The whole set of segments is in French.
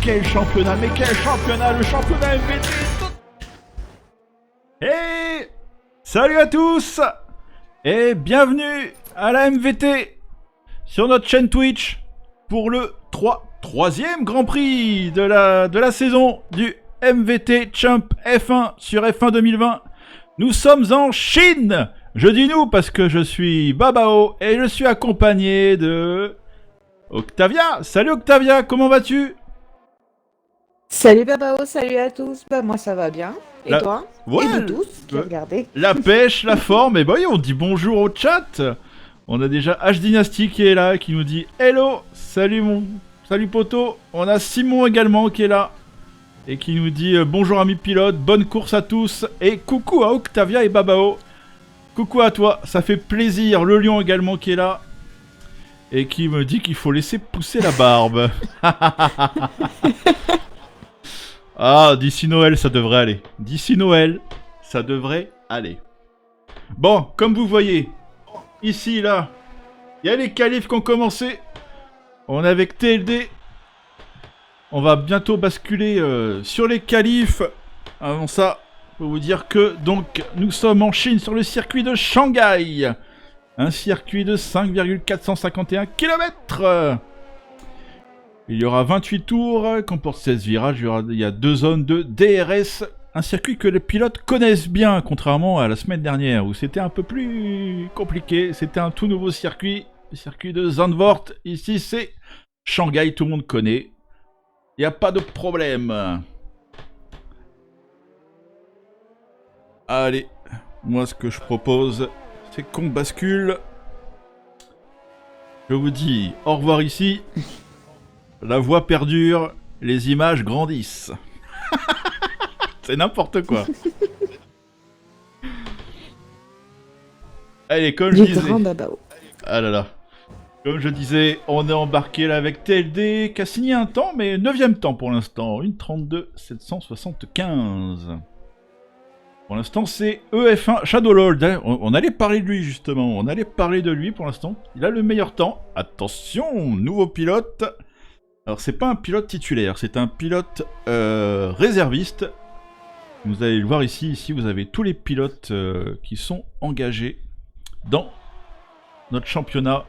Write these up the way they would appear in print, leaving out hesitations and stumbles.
quel championnat, le championnat MVT. Hey, salut à tous et bienvenue à la MVT sur notre chaîne Twitch pour le troisième Grand Prix de la saison du MVT Champ F1 sur F1 2020. Nous sommes en Chine. Je dis nous parce que je suis Babao et je suis accompagné de Octavia. Salut Octavia, comment vas-tu? Salut Babao, salut à tous. Bah moi ça va bien. Et toi? Ouais, et vous tous qui regardez. La pêche, la forme, et bah oui, on dit bonjour au chat. On a déjà H Dynasty qui est là, qui nous dit hello, salut poto. On a Simon également qui est là et qui nous dit bonjour amis pilotes, bonne course à tous et coucou à Octavia et Babao. Coucou à toi, ça fait plaisir. Le lion également qui est là et qui me dit qu'il faut laisser pousser la barbe. Ah, d'ici Noël, ça devrait aller. D'ici Noël, ça devrait aller. Bon, comme vous voyez, ici, là, il y a les qualifs qui ont commencé. On est avec TLD. On va bientôt basculer sur les qualifs. Avant ça, je peux vous dire que donc nous sommes en Chine sur le circuit de Shanghai. Un circuit de 5,451 km. Il y aura 28 tours, comporte 16 virages, il y a 2 zones de DRS. Un circuit que les pilotes connaissent bien, contrairement à la semaine dernière, où c'était un peu plus compliqué. C'était un tout nouveau circuit, le circuit de Zandvoort. Ici, c'est Shanghai, tout le monde connaît. Il n'y a pas de problème. Allez, moi ce que je propose, c'est qu'on bascule. Je vous dis au revoir ici. La voix perdure, les images grandissent. C'est n'importe quoi. Allez, comme je disais... Ah là là. Comme je disais, on est embarqué là avec TLD, qui a signé un temps, mais 9ème temps pour l'instant. 1:32.775. Pour l'instant, c'est EF1 Shadowlord. On allait parler de lui, justement. On allait parler de lui pour l'instant. Il a le meilleur temps. Attention, nouveau pilote. Alors c'est pas un pilote titulaire, c'est un pilote réserviste. Vous allez le voir ici, vous avez tous les pilotes qui sont engagés dans notre championnat.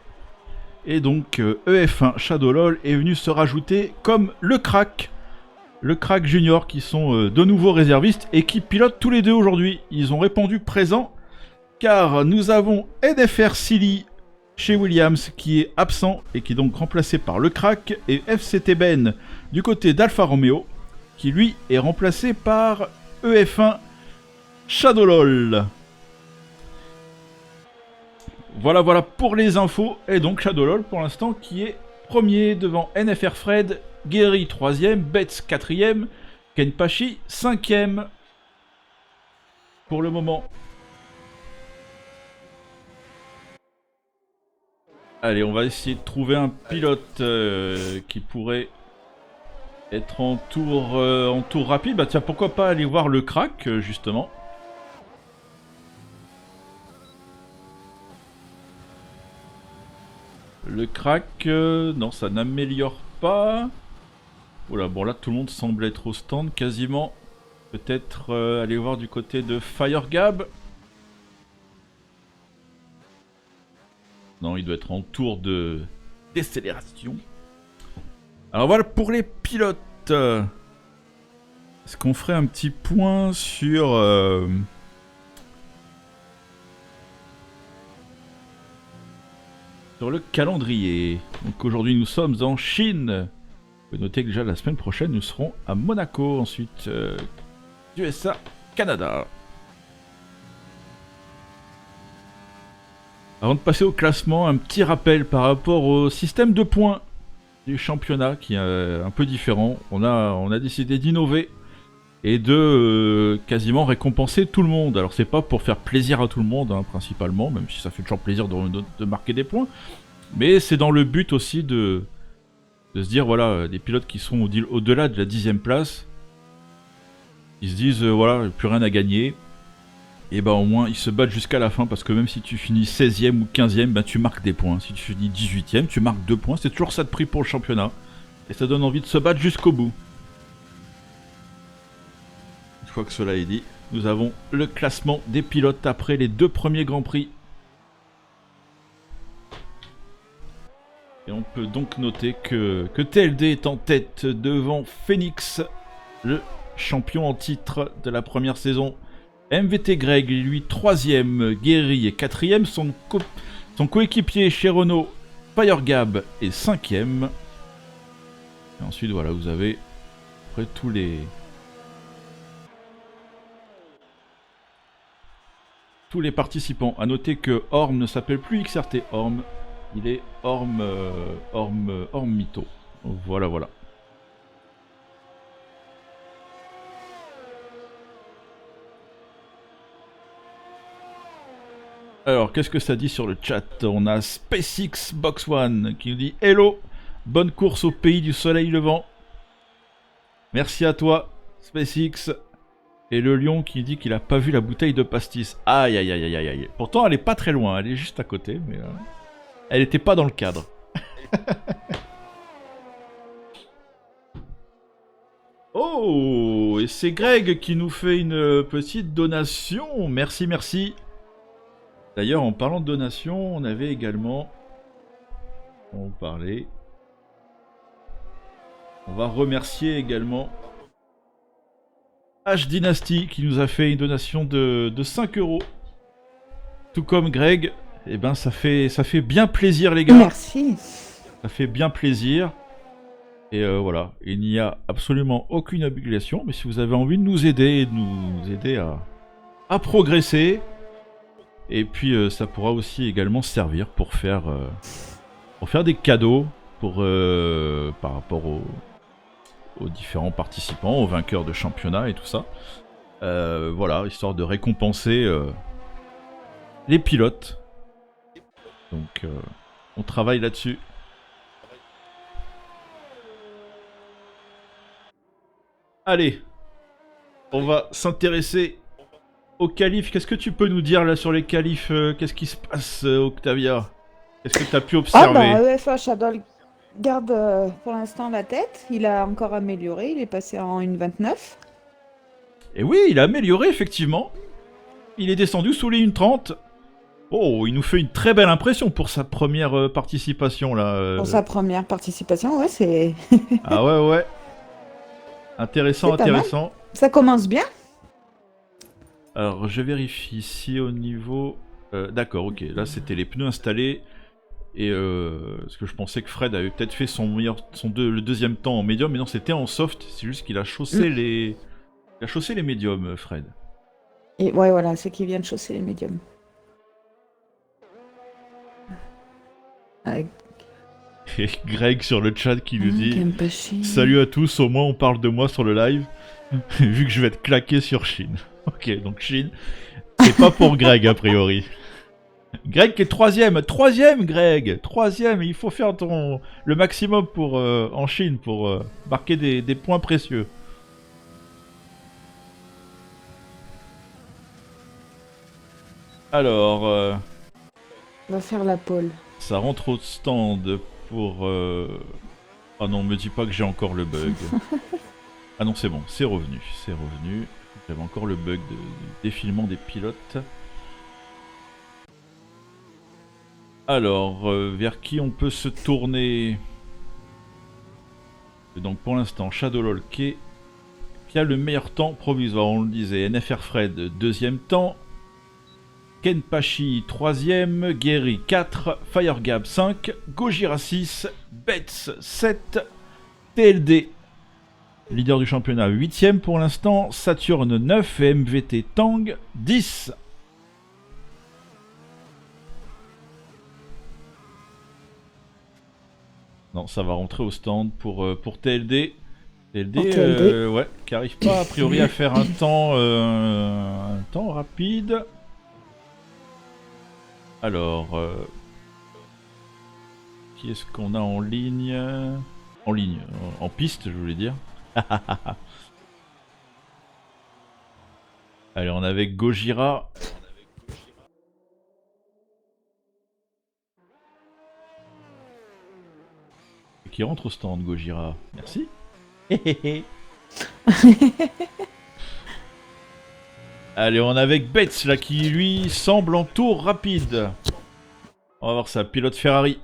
Et donc EF1 Shadowlol est venu se rajouter comme le crack junior qui sont de nouveaux réservistes et qui pilotent tous les deux aujourd'hui. Ils ont répondu présent car nous avons NFR Silly chez Williams qui est absent et qui est donc remplacé par le crack, et FCT Ben du côté d'Alfa Romeo qui lui est remplacé par EF1 Shadowlol. Voilà pour les infos. Et donc Shadowlol pour l'instant qui est premier devant NFR Fred, Guéry 3ème, Betts 4ème, Kenpachi 5ème pour le moment. Allez, on va essayer de trouver un pilote qui pourrait être en tour rapide. Bah tiens, pourquoi pas aller voir le crack, justement. Le crack, non, ça n'améliore pas. Oula, bon là, tout le monde semble être au stand, quasiment. Peut-être aller voir du côté de Firegab. Non, il doit être en tour de décélération. Alors voilà pour les pilotes. Est-ce qu'on ferait un petit point sur... sur le calendrier. Donc aujourd'hui nous sommes en Chine. Vous pouvez noter que déjà la semaine prochaine nous serons à Monaco. Ensuite USA, Canada. Avant de passer au classement, un petit rappel par rapport au système de points du championnat qui est un peu différent. On a décidé d'innover et de quasiment récompenser tout le monde. Alors c'est pas pour faire plaisir à tout le monde hein, principalement, même si ça fait toujours plaisir de marquer des points, mais c'est dans le but aussi de se dire voilà, des pilotes qui sont au-delà de la 10ème place, ils se disent voilà, plus rien à gagner. Et bah au moins ils se battent jusqu'à la fin parce que même si tu finis 16ème ou 15ème, bah tu marques des points. Si tu finis 18ème, tu marques 2 points. C'est toujours ça de prix pour le championnat. Et ça donne envie de se battre jusqu'au bout. Une fois que cela est dit, nous avons le classement des pilotes après les 2 premiers Grands Prix. Et on peut donc noter que TLD est en tête devant Phoenix, le champion en titre de la première saison. MVT Greg, lui, 3ème, Guéry est 4ème, son coéquipier chez Renault, Firegab, est 5ème. Et ensuite, voilà, vous avez après tous les participants. A noter que Orm ne s'appelle plus XRT Orm, il est Orm Mytho. Voilà, voilà. Alors, qu'est-ce que ça dit sur le chat? On a SpaceX Box One qui nous dit hello, bonne course au pays du soleil levant. Merci à toi, SpaceX. Et le lion qui dit qu'il a pas vu la bouteille de pastis. Aïe aïe aïe aïe aïe. Pourtant, elle est pas très loin, elle est juste à côté, mais elle était pas dans le cadre. Oh, et c'est Greg qui nous fait une petite donation. Merci, merci. D'ailleurs, en parlant de donation, on avait également... On parlait... On va remercier également H Dynasty qui nous a fait une donation de 5 €. Tout comme Greg, eh ben ça fait bien plaisir les gars. Merci. Ça fait bien plaisir. Et voilà, il n'y a absolument aucune obligation, mais si vous avez envie de nous aider et de nous aider à progresser, et puis ça pourra aussi également servir pour faire des cadeaux par rapport aux différents participants, aux vainqueurs de championnat et tout ça. Voilà, histoire de récompenser les pilotes. Donc on travaille là-dessus. Allez, on va s'intéresser aux qualifs. Qu'est-ce que tu peux nous dire là sur les qualifs? Qu'est-ce qui se passe, Octavia? Qu'est-ce que tu as pu observer? EFA Shadow garde pour l'instant la tête. Il a encore amélioré. Il est passé en 1,29. Et oui, il a amélioré effectivement. Il est descendu sous les 1,30. Oh, il nous fait une très belle impression pour sa première participation là. Pour sa première participation, ouais, c'est... Ah ouais. Intéressant, intéressant. Ça commence bien. Alors, je vérifie ici au niveau... D'accord, ok. Là, c'était les pneus installés. Et parce que je pensais que Fred avait peut-être fait le deuxième temps en médium, mais non, c'était en soft. C'est juste qu'il a chaussé les... Il a chaussé les médiums, Fred. Et ouais, voilà, c'est qu'il vient de chausser les médiums. Avec... Et Greg sur le chat qui lui dit Kempachi. Salut à tous, au moins on parle de moi sur le live, vu que je vais être claqué sur Shin. Ok, donc Shin, c'est pas pour Greg a priori. Greg qui est troisième Greg, troisième, il faut faire le maximum pour en Chine pour marquer des points précieux. Alors, On va faire la pole. ça rentre au stand pour... Ah non, me dis pas que j'ai encore le bug. Ah non, c'est bon, c'est revenu. J'avais encore le bug du défilement des pilotes. Alors, vers qui on peut se tourner? Donc pour l'instant, Shadowlol qui a le meilleur temps provisoire, on le disait. NFR Fred, deuxième temps. Kenpachi, 3ème. Guéry, 4. Firegab, 5. Gojira, 6. Betts, 7. TLD, leader du championnat, 8ème pour l'instant. Saturne, 9. Et MVT Tang, 10. Non, ça va rentrer au stand pour TLD. TLD, ouais, qui arrive pas a priori à faire un temps rapide. Alors, qui est-ce qu'on a en ligne? En piste, je voulais dire. Allez, on est avec Gojira. qui rentre au stand, Gojira. Merci. Allez, on est avec Bates là qui lui semble en tour rapide. On va voir ça, pilote Ferrari.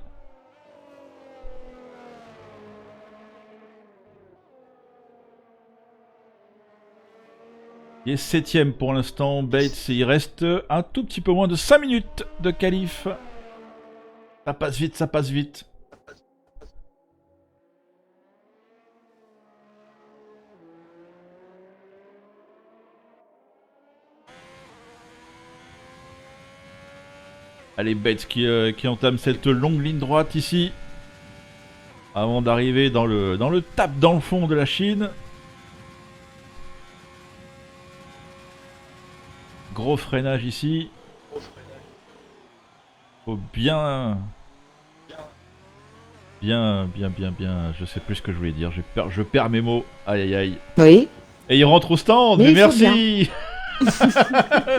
Il est 7ème pour l'instant, Bates, et il reste un tout petit peu moins de 5 minutes de qualif. Ça passe vite, ça passe vite. Allez, Bates qui entame cette longue ligne droite ici. Avant d'arriver dans le tap dans le fond de la Chine. Gros freinage ici. Faut bien. Je sais plus ce que je voulais dire. Je perds mes mots. Aïe aïe aïe. Oui. Et il rentre au stand. Mais merci.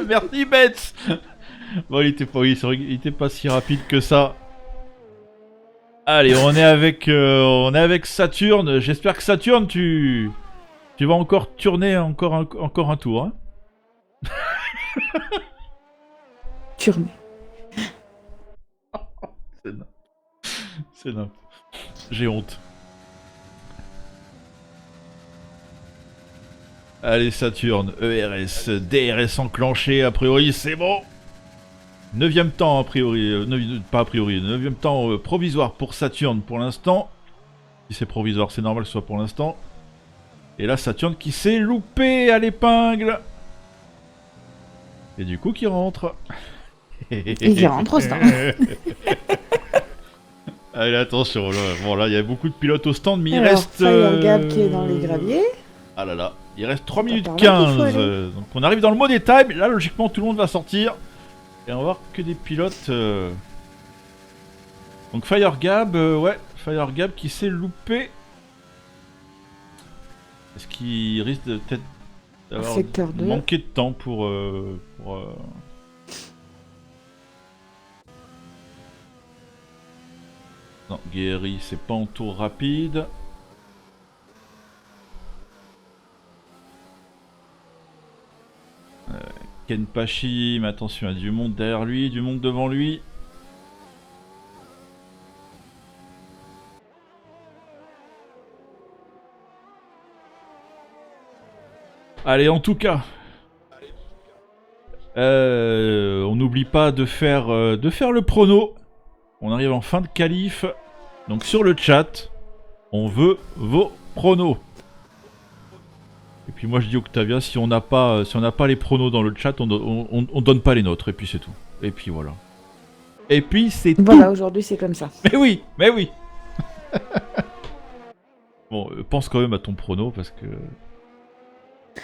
Merci Bates. Bon, il était pas si rapide que ça. Allez, on est avec Saturne. J'espère que Saturne, tu vas encore tourner encore un tour. Hein. Tourner. C'est nain. J'ai honte. Allez, Saturne, ERS, DRS enclenché, a priori, c'est bon. 9ème temps, a priori, pas a priori, 9ème temps provisoire pour Saturne pour l'instant. Si c'est provisoire, c'est normal que ce soit pour l'instant. Et là, Saturne qui s'est loupé à l'épingle. Et du coup, qui rentre. Et qui rentre au stand. Allez, attention, là, bon, là, il y a beaucoup de pilotes au stand, mais il Alors, reste... Fire Gap qui est dans les graviers. Ah là là, il reste 3 minutes par là qu'il faut 15. Donc on arrive dans le mode time, là, logiquement, tout le monde va sortir. Et on va voir que des pilotes... Donc Fire Gab, ouais, Fire Gab qui s'est loupé. Est-ce qu'il risque de peut-être d'avoir Secteur 2. manqué de temps pour Non, Guéry, c'est pas en tour rapide. Kenpachi, mais attention, il y a du monde derrière lui, du monde devant lui. Allez, en tout cas, on n'oublie pas de faire le prono. On arrive en fin de qualif. Donc sur le chat, on veut vos pronos. Et puis moi je dis Octavia, si on n'a pas les pronos dans le chat, on donne pas les nôtres. Et puis c'est tout. Et puis voilà. Et puis c'est tout. Voilà, aujourd'hui c'est comme ça. Mais oui, mais oui. Bon, pense quand même à ton prono parce que...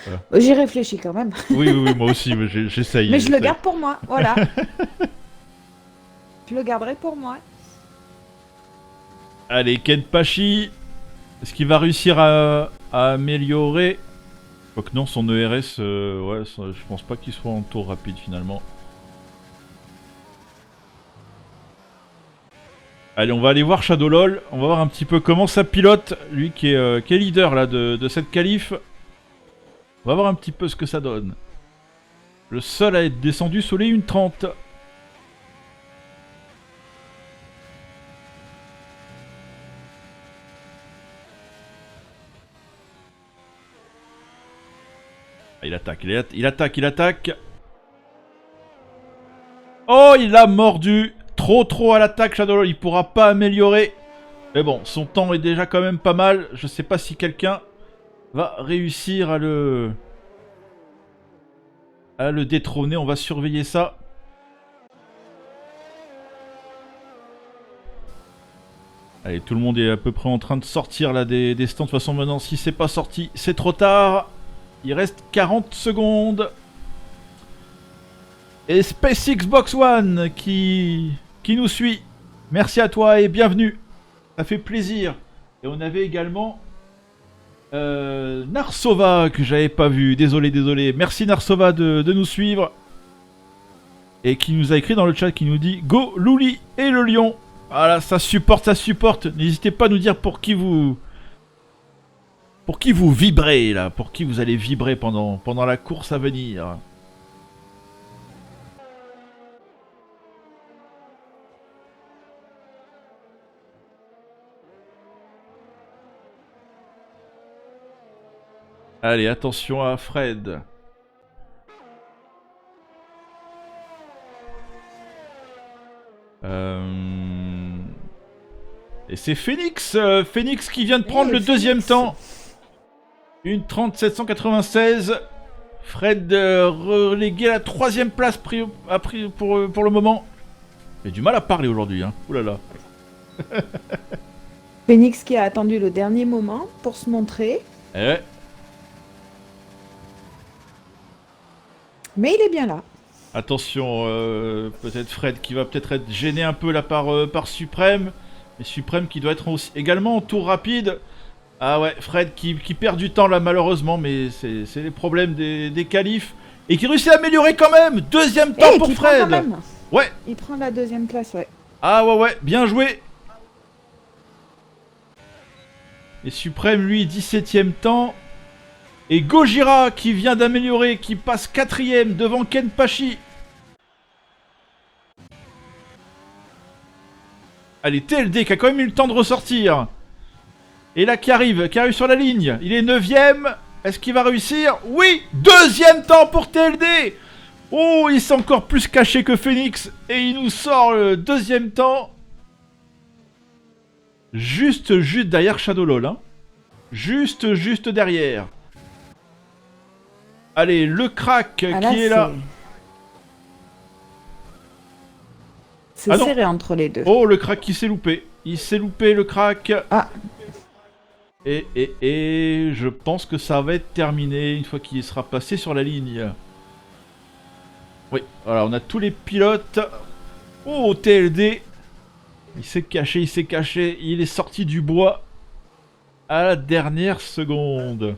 Voilà. J'y réfléchis quand même. Oui, moi aussi, j'essaye. Mais je le garde pour moi, voilà. Je le garderai pour moi. Allez, Kenpachi, est-ce qu'il va réussir à améliorer? Je crois que non, son ERS, ouais, je pense pas qu'il soit en tour rapide finalement. Allez, on va aller voir Shadowlol, on va voir un petit peu comment ça pilote, lui qui est leader là de cette qualif. On va voir un petit peu ce que ça donne. Le seul à être descendu sous les 1.30. Il attaque. Oh, il a mordu. Trop à l'attaque, Shadowlol. Il pourra pas améliorer. Mais bon, son temps est déjà quand même pas mal. Je sais pas si quelqu'un va réussir à le détrôner. On va surveiller ça. Allez, tout le monde est à peu près en train de sortir là des stands. De toute façon, maintenant, si c'est pas sorti, c'est trop tard. Il reste 40 secondes. Et SpaceX Box One qui nous suit. Merci à toi et bienvenue. Ça fait plaisir. Et on avait également Narsova que j'avais pas vu. Désolé. Merci Narsova de nous suivre. Et qui nous a écrit dans le chat qui nous dit Go Louli et le lion. Voilà, ça supporte, ça supporte. N'hésitez pas à nous dire pour qui vous... Pour qui vous vibrez, là. Pour qui vous allez vibrer pendant la course à venir. Allez, attention à Fred. Et c'est Phoenix, Phoenix qui vient de prendre le deuxième temps. Une 3796. Fred relégué à la 3ème place pour le moment. J'ai du mal à parler aujourd'hui, hein. Ouh là là. Phoenix qui a attendu le dernier moment pour se montrer. Eh. Mais il est bien là. Attention, peut-être Fred qui va peut-être être gêné un peu là par Suprême. Mais Suprême qui doit être aussi, également en tour rapide. Ah ouais, Fred qui perd du temps là malheureusement, mais c'est les problèmes des qualifs. Et qui réussit à améliorer quand même. Deuxième temps pour Fred. Quand même. Ouais. Il prend la 2ème place, ouais. Ah ouais, bien joué. Et Suprême lui 17ème temps. Et Gojira qui vient d'améliorer, qui passe 4ème devant Kenpachi. Allez, TLD qui a quand même eu le temps de ressortir. Et là qui arrive sur la ligne. Il est 9ème. Est-ce qu'il va réussir? Oui, 2ème temps pour TLD. Oh, il s'est encore plus caché que Phoenix. Et il nous sort le 2ème temps. Juste derrière Shadowlol. Hein. Juste derrière. Allez, le crack qui est là. C'est serré entre les deux. Oh, le crack qui s'est loupé. Il s'est loupé, le crack. Ah. Et je pense que ça va être terminé une fois qu'il sera passé sur la ligne. Oui, voilà, on a tous les pilotes. Oh, TLD. Il s'est caché. Il est sorti du bois à la dernière seconde.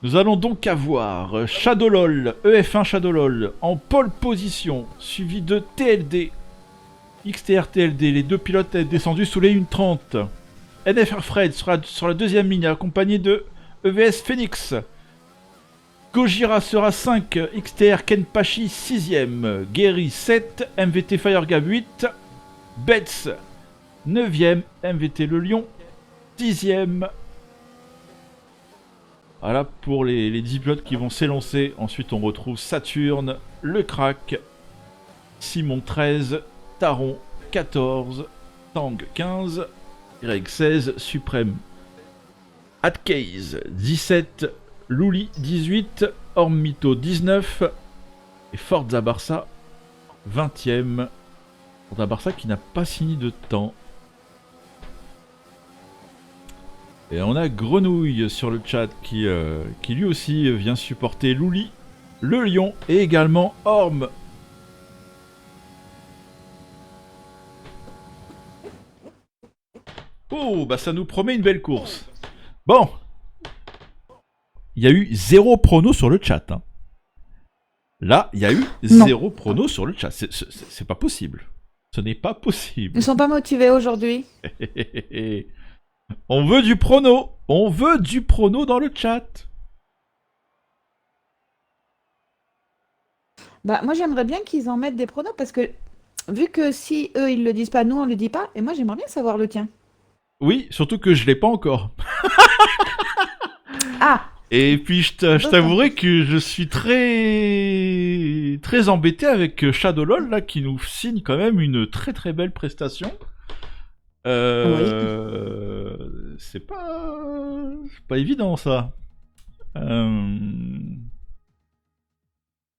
Nous allons donc avoir Shadowlol, EF1 Shadowlol, en pole position, suivi de TLD. XTR TLD, les deux pilotes descendus sous les 1:30. NFR Fred sera sur la 2ème ligne, accompagné de EVS Phoenix. Gojira sera 5, XTR Kenpachi 6ème, Gary 7, MVT Firegab 8, Betts 9ème, MVT Le Lion 10ème. Voilà pour les 10 pilotes qui vont s'élancer. Ensuite on retrouve Saturne, le crack, Simon 13, Taron 14, Tang 15, Greg 16, Suprême, Atcase 17, Luli 18, Ormito 19 et Forza Barça 20ème. Forza Barça qui n'a pas signé de temps. Et on a Grenouille sur le chat qui lui aussi vient supporter Luli, le lion et également Orm. Oh, bah ça nous promet une belle course. Bon. Il y a eu 0 prono sur le chat. Hein. Là, il y a eu 0 prono sur le chat. C'est pas possible. Ce n'est pas possible. Ils sont pas motivés aujourd'hui. On veut du prono. On veut du prono dans le chat. Bah, moi, j'aimerais bien qu'ils en mettent des pronos parce que, vu que si eux, ils le disent pas, nous, on le dit pas. Et moi, j'aimerais bien savoir le tien. Oui, surtout que je l'ai pas encore. Ah. Et puis, je t'avouerai que je suis très embêté avec Shadowlol, là, qui nous signe quand même une très belle prestation. Oui. C'est pas évident, ça.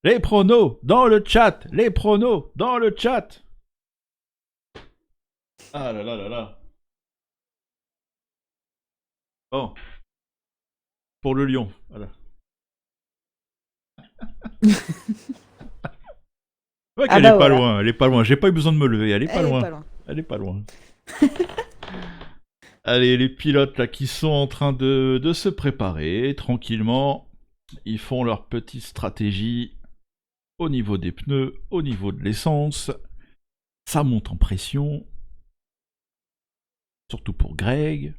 Les pronos dans le chat. Les pronos dans le chat. Ah là là là là. Bon. Pour le lion, voilà. Ouais, qu'elle est pas loin, elle est pas loin. J'ai pas eu besoin de me lever, elle est pas loin. Elle est pas loin. Allez, les pilotes là qui sont en train de se préparer tranquillement. Ils font leur petite stratégie au niveau des pneus, au niveau de l'essence. Ça monte en pression. Surtout pour Greg.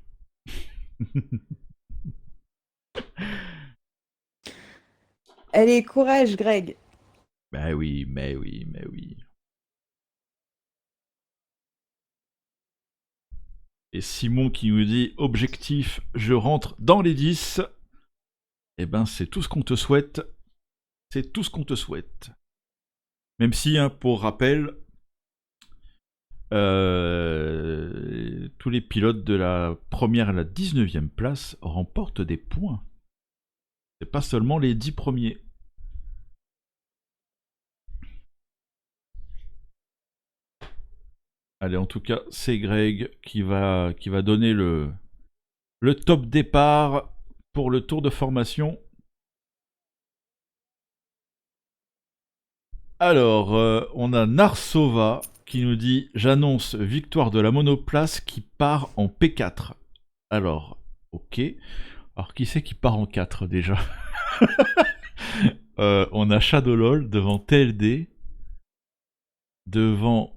Allez, courage, Greg. Bah oui, mais oui, mais oui. Et Simon qui nous dit objectif, je rentre dans les 10. Eh ben, c'est tout ce qu'on te souhaite. C'est tout ce qu'on te souhaite. Même si, hein, pour rappel, tous les pilotes de la première à la 19e place remportent des points. C'est pas seulement les 10 premiers. Allez, en tout cas, c'est Greg qui va donner le top départ pour le tour de formation. Alors, on a Narsova qui nous dit « J'annonce victoire de la monoplace qui part en P4 ». Alors, ok. Alors, qui c'est qui part en 4 déjà? On a Shadowlol devant TLD. Devant...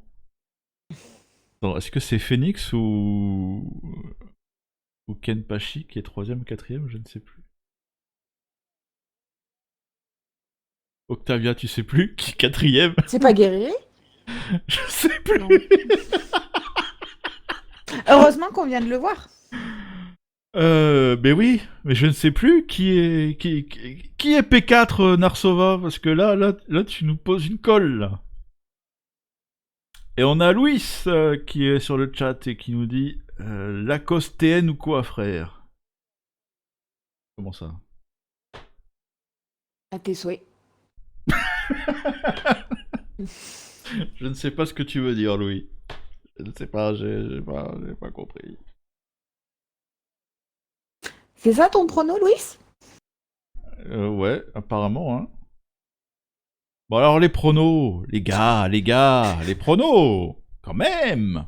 Attends, est-ce que c'est Phoenix ou Kenpachi qui est 3ème ou 4ème? Je ne sais plus. Octavia, tu sais plus? Qui est 4ème? C'est pas guéri? Je sais plus. Heureusement qu'on vient de le voir. Mais oui, mais je ne sais plus qui est P4 Narsova, parce que là tu nous poses une colle là. Et on a Louis qui est sur le chat et qui nous dit Lacoste TN ou quoi, frère? Comment ça? À tes souhaits. Je ne sais pas ce que tu veux dire, Louis. Je ne sais pas, j'ai pas compris. C'est ça ton prono, Louis? Ouais, apparemment, hein. Bon alors les pronos, les gars, les pronos, quand même.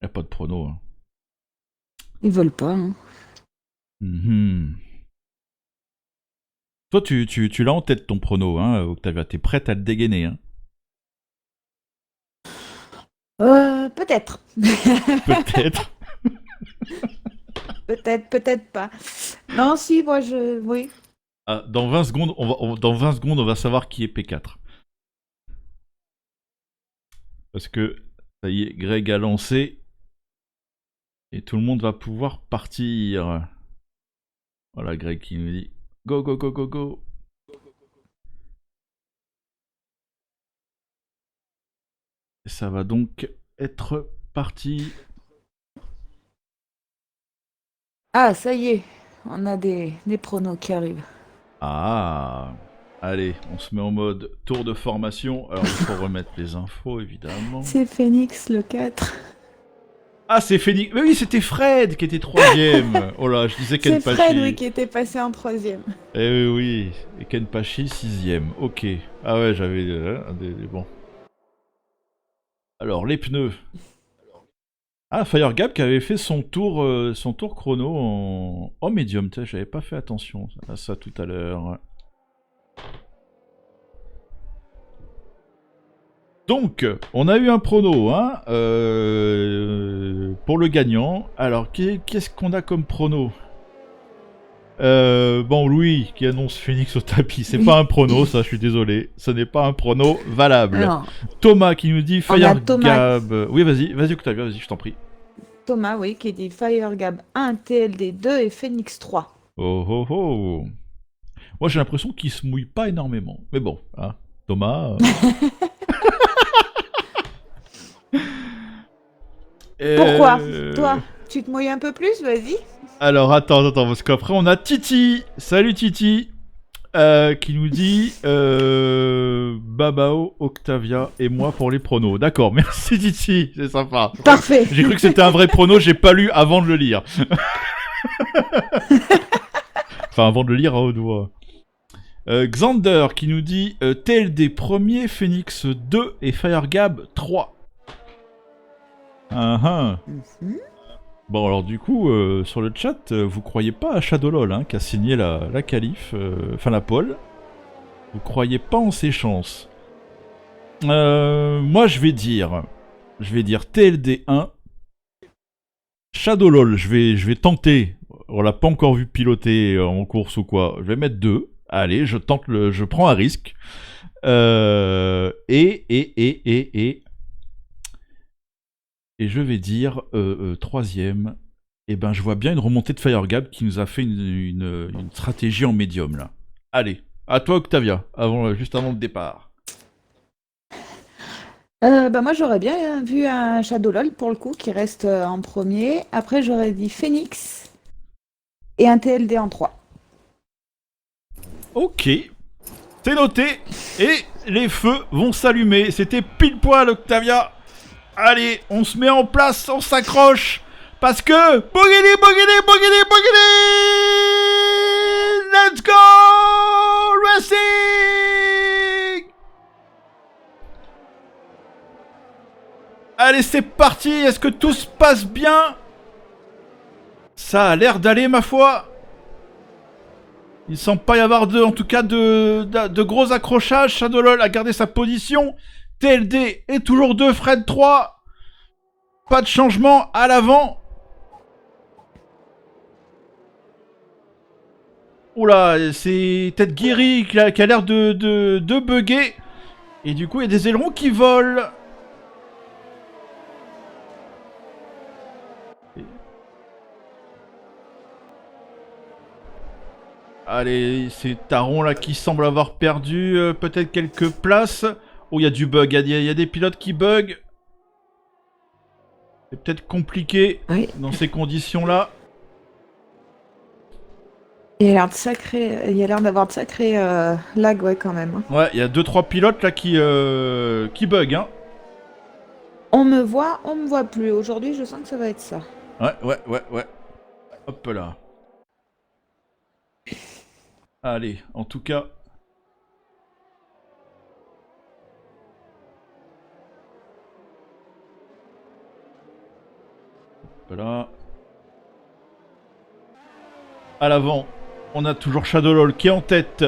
Y a pas de pronos. Hein. Ils veulent pas. Hein. Mm-hmm. Toi, tu l'as en tête ton prono, hein, Octavia. T'es prête à le dégainer, hein. Peut-être. Peut-être. Peut-être pas. Non, si, moi, oui. Ah, dans 20 secondes, on va savoir qui est P4. Parce que, ça y est, Greg a lancé. Et tout le monde va pouvoir partir. Voilà, Greg qui nous dit go, go, go, go, go. Et ça va donc être parti. Ah, ça y est. On a des pronos qui arrivent. Ah, allez, on se met en mode tour de formation. Alors, il faut remettre les infos, évidemment. C'est Phoenix, le 4. Ah, c'est Phoenix. Mais oui, c'était Fred qui était 3ème. Oh là, je disais Kenpachi. C'est Fred, oui, qui était passé en 3ème. Eh oui, et Kenpachi 6ème. Ok. Ah ouais, j'avais bon. Alors, les pneus. Ah, Firegap qui avait fait son tour chrono en médium. J'avais pas fait attention à ça tout à l'heure. Donc, on a eu un prono hein, pour le gagnant. Alors, qu'est-ce qu'on a comme prono? Bon, Louis qui annonce Phoenix au tapis. C'est pas un prono, ça, je suis désolé. Ce n'est pas un prono valable. Non. Thomas qui nous dit Firegab. Thomas. Oui, vas-y, Octavia, vas-y, je t'en prie. Thomas, oui, qui dit Firegab 1, TLD 2 et Phoenix 3. Oh oh oh. Moi, j'ai l'impression qu'il se mouille pas énormément. Mais bon, hein, Thomas. Pourquoi toi, tu te mouilles un peu plus, vas-y. Alors, attends, parce qu'après, on a Titi. Salut Titi. Qui nous dit Babao, Octavia et moi pour les pronos. D'accord, merci Titi, c'est sympa. Parfait. J'ai cru que c'était un vrai prono, j'ai pas lu avant de le lire. Enfin, avant de le lire à haute voix. Xander qui nous dit TLD 1er, Phoenix 2 et Firegab 3. Bon, alors du coup, sur le chat, vous croyez pas à Shadowlol, hein, qui a signé la qualif, enfin la pole. Vous croyez pas en ses chances. Moi, je vais dire TLD 1. Shadow LOL, je vais tenter. On l'a pas encore vu piloter en course ou quoi. Je vais mettre 2. Allez, je prends un risque. Et je vais dire troisième. Et ben, je vois bien une remontée de Firegab qui nous a fait une stratégie en médium là. Allez, à toi Octavia, juste avant le départ. Moi, j'aurais bien vu un Shadowlol pour le coup qui reste en premier. Après, j'aurais dit Phoenix et un TLD en 3. Ok, c'est noté. Et les feux vont s'allumer. C'était pile poil Octavia. Allez, on se met en place, on s'accroche. Parce que... Boogity, boogity, boogity, boogity. Let's go Racing. Allez, c'est parti. Est-ce que tout se passe bien? Ça a l'air d'aller, ma foi. Il semble pas y avoir en tout cas de gros accrochages. Shadowlol a gardé sa position. TLD est toujours 2, Fred 3. Pas de changement à l'avant. Oula, c'est peut-être Guéry qui a l'air de bugger. Et du coup, il y a des ailerons qui volent. Allez, c'est Taron là qui semble avoir perdu peut-être quelques places. Oh, il y a du bug, il y a des pilotes qui bug. C'est peut-être compliqué dans ces conditions-là. Il y a l'air d'avoir de sacrés lag, ouais, quand même. Ouais, il y a 2-3 pilotes là qui bug, hein. On me voit plus. Aujourd'hui, je sens que ça va être ça. Ouais. Hop là. Allez, en tout cas... Hop là. À l'avant, on a toujours Shadowlol qui est en tête,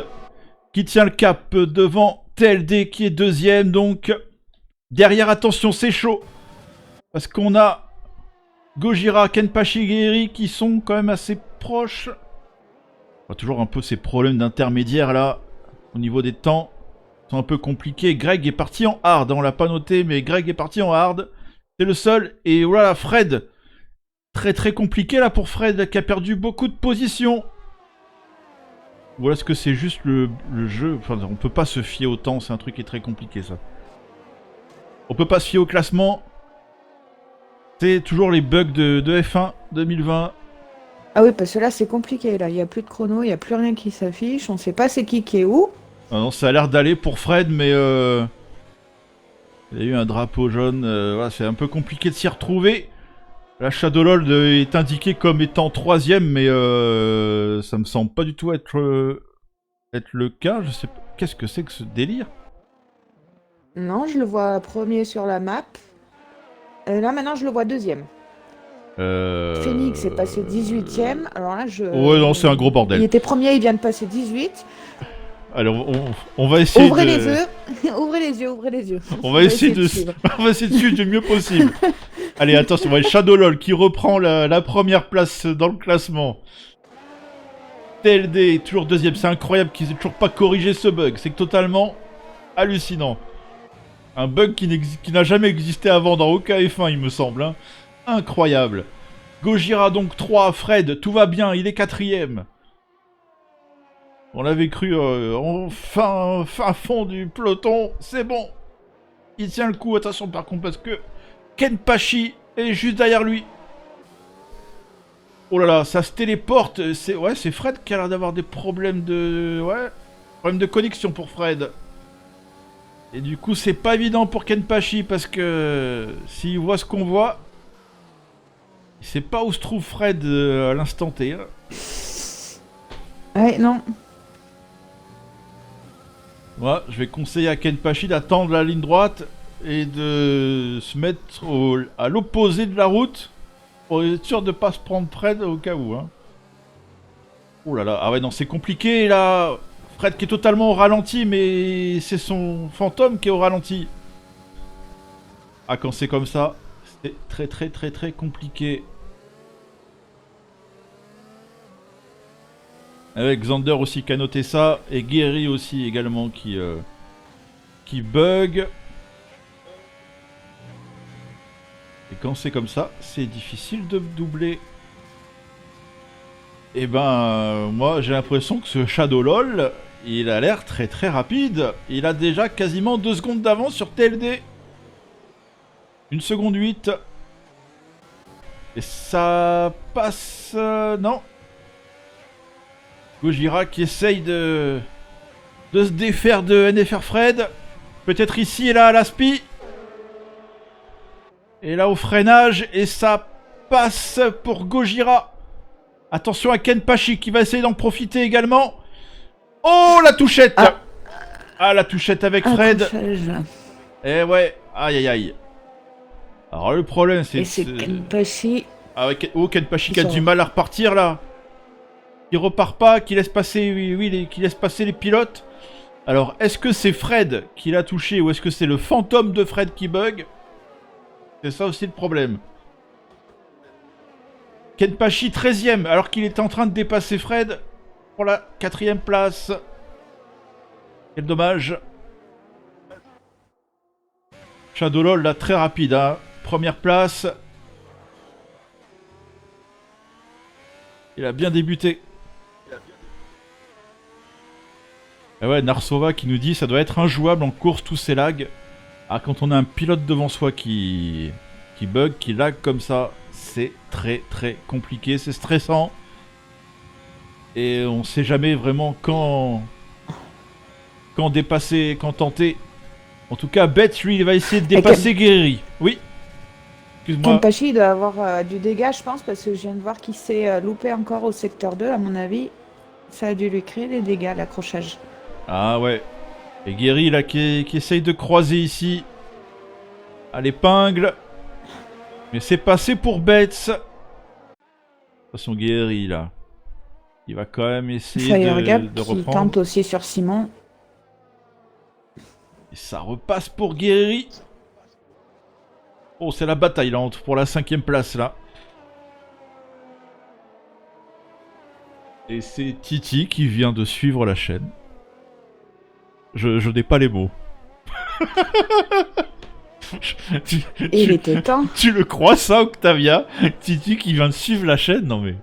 qui tient le cap devant TLD qui est deuxième, donc... Derrière, attention, c'est chaud. Parce qu'on a Gojira, Kenpachi, Guéry qui sont quand même assez proches. On a toujours un peu ces problèmes d'intermédiaire là, au niveau des temps. Ils sont un peu compliqués. Greg est parti en hard, on l'a pas noté, mais Greg est parti en hard. C'est le seul. Et voilà, Fred. Très très compliqué là pour Fred qui a perdu beaucoup de positions. Ou est-ce que c'est juste le jeu? Enfin, on peut pas se fier au temps, c'est un truc qui est très compliqué ça. On peut pas se fier au classement. C'est toujours les bugs de F1 2020. Ah oui, parce que là, c'est compliqué. Là, il n'y a plus de chrono, il n'y a plus rien qui s'affiche. On sait pas c'est qui est où. Ah non, ça a l'air d'aller pour Fred, mais il y a eu un drapeau jaune. Voilà, c'est un peu compliqué de s'y retrouver. La Shadowlol est indiqué comme étant troisième, mais ça me semble pas du tout être le cas. Je sais pas. Qu'est-ce que c'est que ce délire? Non, je le vois premier sur la map. Là, maintenant, je le vois deuxième. Phoenix est passé 18ème. Alors là, Ouais, non, c'est un gros bordel. Il était premier, il vient de passer 18. Allez, on va essayer ouvrez les yeux. Ouvrez les yeux. On va essayer de suivre du mieux possible. Allez, attention, on va Shadowlol qui reprend la première place dans le classement. TLD est toujours deuxième. C'est incroyable qu'ils aient toujours pas corrigé ce bug. C'est totalement hallucinant. Un bug qui n'a jamais existé avant dans aucun F1, il me semble. Hein. Incroyable. Gojira donc 3, Fred, tout va bien, il est 4ème. On l'avait cru fin fond du peloton, c'est bon. Il tient le coup, attention par contre, parce que Kenpachi est juste derrière lui. Oh là là, ça se téléporte. C'est Fred qui a l'air d'avoir des problèmes de... Ouais, problème de connexion pour Fred. Et du coup, c'est pas évident pour Kenpachi, parce que s'il voit ce qu'on voit... Il sait pas où se trouve Fred à l'instant T. Hein. Ouais, non. Moi, je vais conseiller à Kenpachi d'attendre la ligne droite et de se mettre à l'opposé de la route pour être sûr de pas se prendre Fred au cas où. Hein. Oh là là, ah ouais non, c'est compliqué là. Fred qui est totalement au ralenti, mais c'est son fantôme qui est au ralenti. Ah, quand c'est comme ça, c'est très compliqué. Avec Xander aussi qui a noté ça, et Guéry aussi également qui bug. Et quand c'est comme ça, c'est difficile de doubler. Et ben, moi j'ai l'impression que ce Shadow LOL, il a l'air très rapide. Il a déjà quasiment 2 secondes d'avance sur TLD. 1 seconde 8. Et ça passe... non. Gojira qui essaye de se défaire de NFR Fred. Peut-être ici et là à l'aspi. Et là au freinage. Et ça passe pour Gojira. Attention à Kenpachi qui va essayer d'en profiter également. Oh, la touchette. Ah, la touchette avec Fred. Et ouais, aïe. Alors le problème c'est... Et c'est Kenpachi. Ah ouais, oh, Kenpachi qui a du mal à repartir là. Qui repart pas, qui laisse passer, qui laisse passer les pilotes. Alors, est-ce que c'est Fred qui l'a touché ou est-ce que c'est le fantôme de Fred qui bug? C'est ça aussi le problème. Kenpachi 13ème, alors qu'il était en train de dépasser Fred pour la 4ème place. Quel dommage. Shadow LOL là, très rapide, hein. Première place. Il a bien débuté. Et ouais, Narsova qui nous dit ça doit être injouable en course tous ces lags. Ah, quand on a un pilote devant soi qui bug, qui lag comme ça, c'est très compliqué, c'est stressant. Et on sait jamais vraiment quand dépasser, quand tenter. En tout cas, Bet, lui, il va essayer de dépasser Guerri. Oui. Excuse-moi. Kenpachi doit avoir du dégât, je pense, parce que je viens de voir qu'il s'est loupé encore au secteur 2, à mon avis. Ça a dû lui créer des dégâts, l'accrochage. Ah ouais. Et Guéry là qui essaye de croiser ici. À l'épingle. Mais c'est passé pour Betts. Attention Guéry là. Il va quand même essayer de reprendre. Qui tente aussi sur Simon. Et ça repasse pour Guéry. Oh, c'est la bataille là pour la 5ème place là. Et c'est Titi qui vient de suivre la chaîne. Je n'ai pas les mots. Il était temps. Tu le crois ça, Octavia? Titi qui vient de suivre la chaîne? Non mais...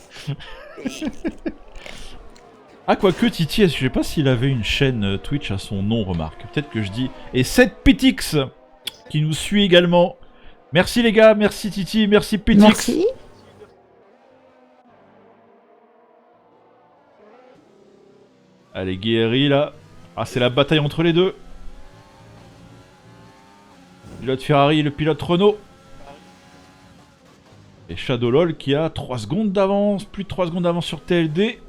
Ah, quoique Titi, je sais pas s'il avait une chaîne Twitch à son nom, remarque. Peut-être que je dis... Et 7PTX qui nous suit également. Merci les gars, merci Titi, merci PTX. Merci. Allez, Guéry là. Ah, c'est la bataille entre les deux. Le pilote Ferrari et le pilote Renault. Et Shadow LOL qui a 3 secondes d'avance, plus de 3 secondes d'avance sur TLD.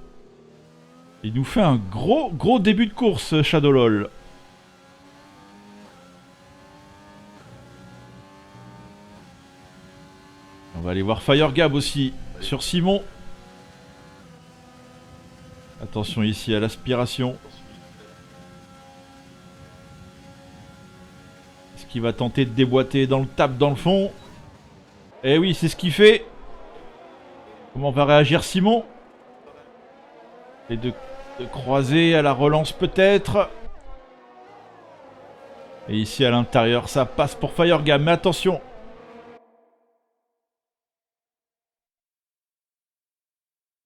Il nous fait un gros début de course, Shadow LOL. On va aller voir FireGab aussi sur Simon. Attention ici à l'aspiration. Est-ce qu'il va tenter de déboîter dans le tap dans le fond? Eh oui, c'est ce qu'il fait. Comment va réagir Simon? Et de croiser à la relance peut-être. Et ici à l'intérieur, ça passe pour FireGab. Mais attention.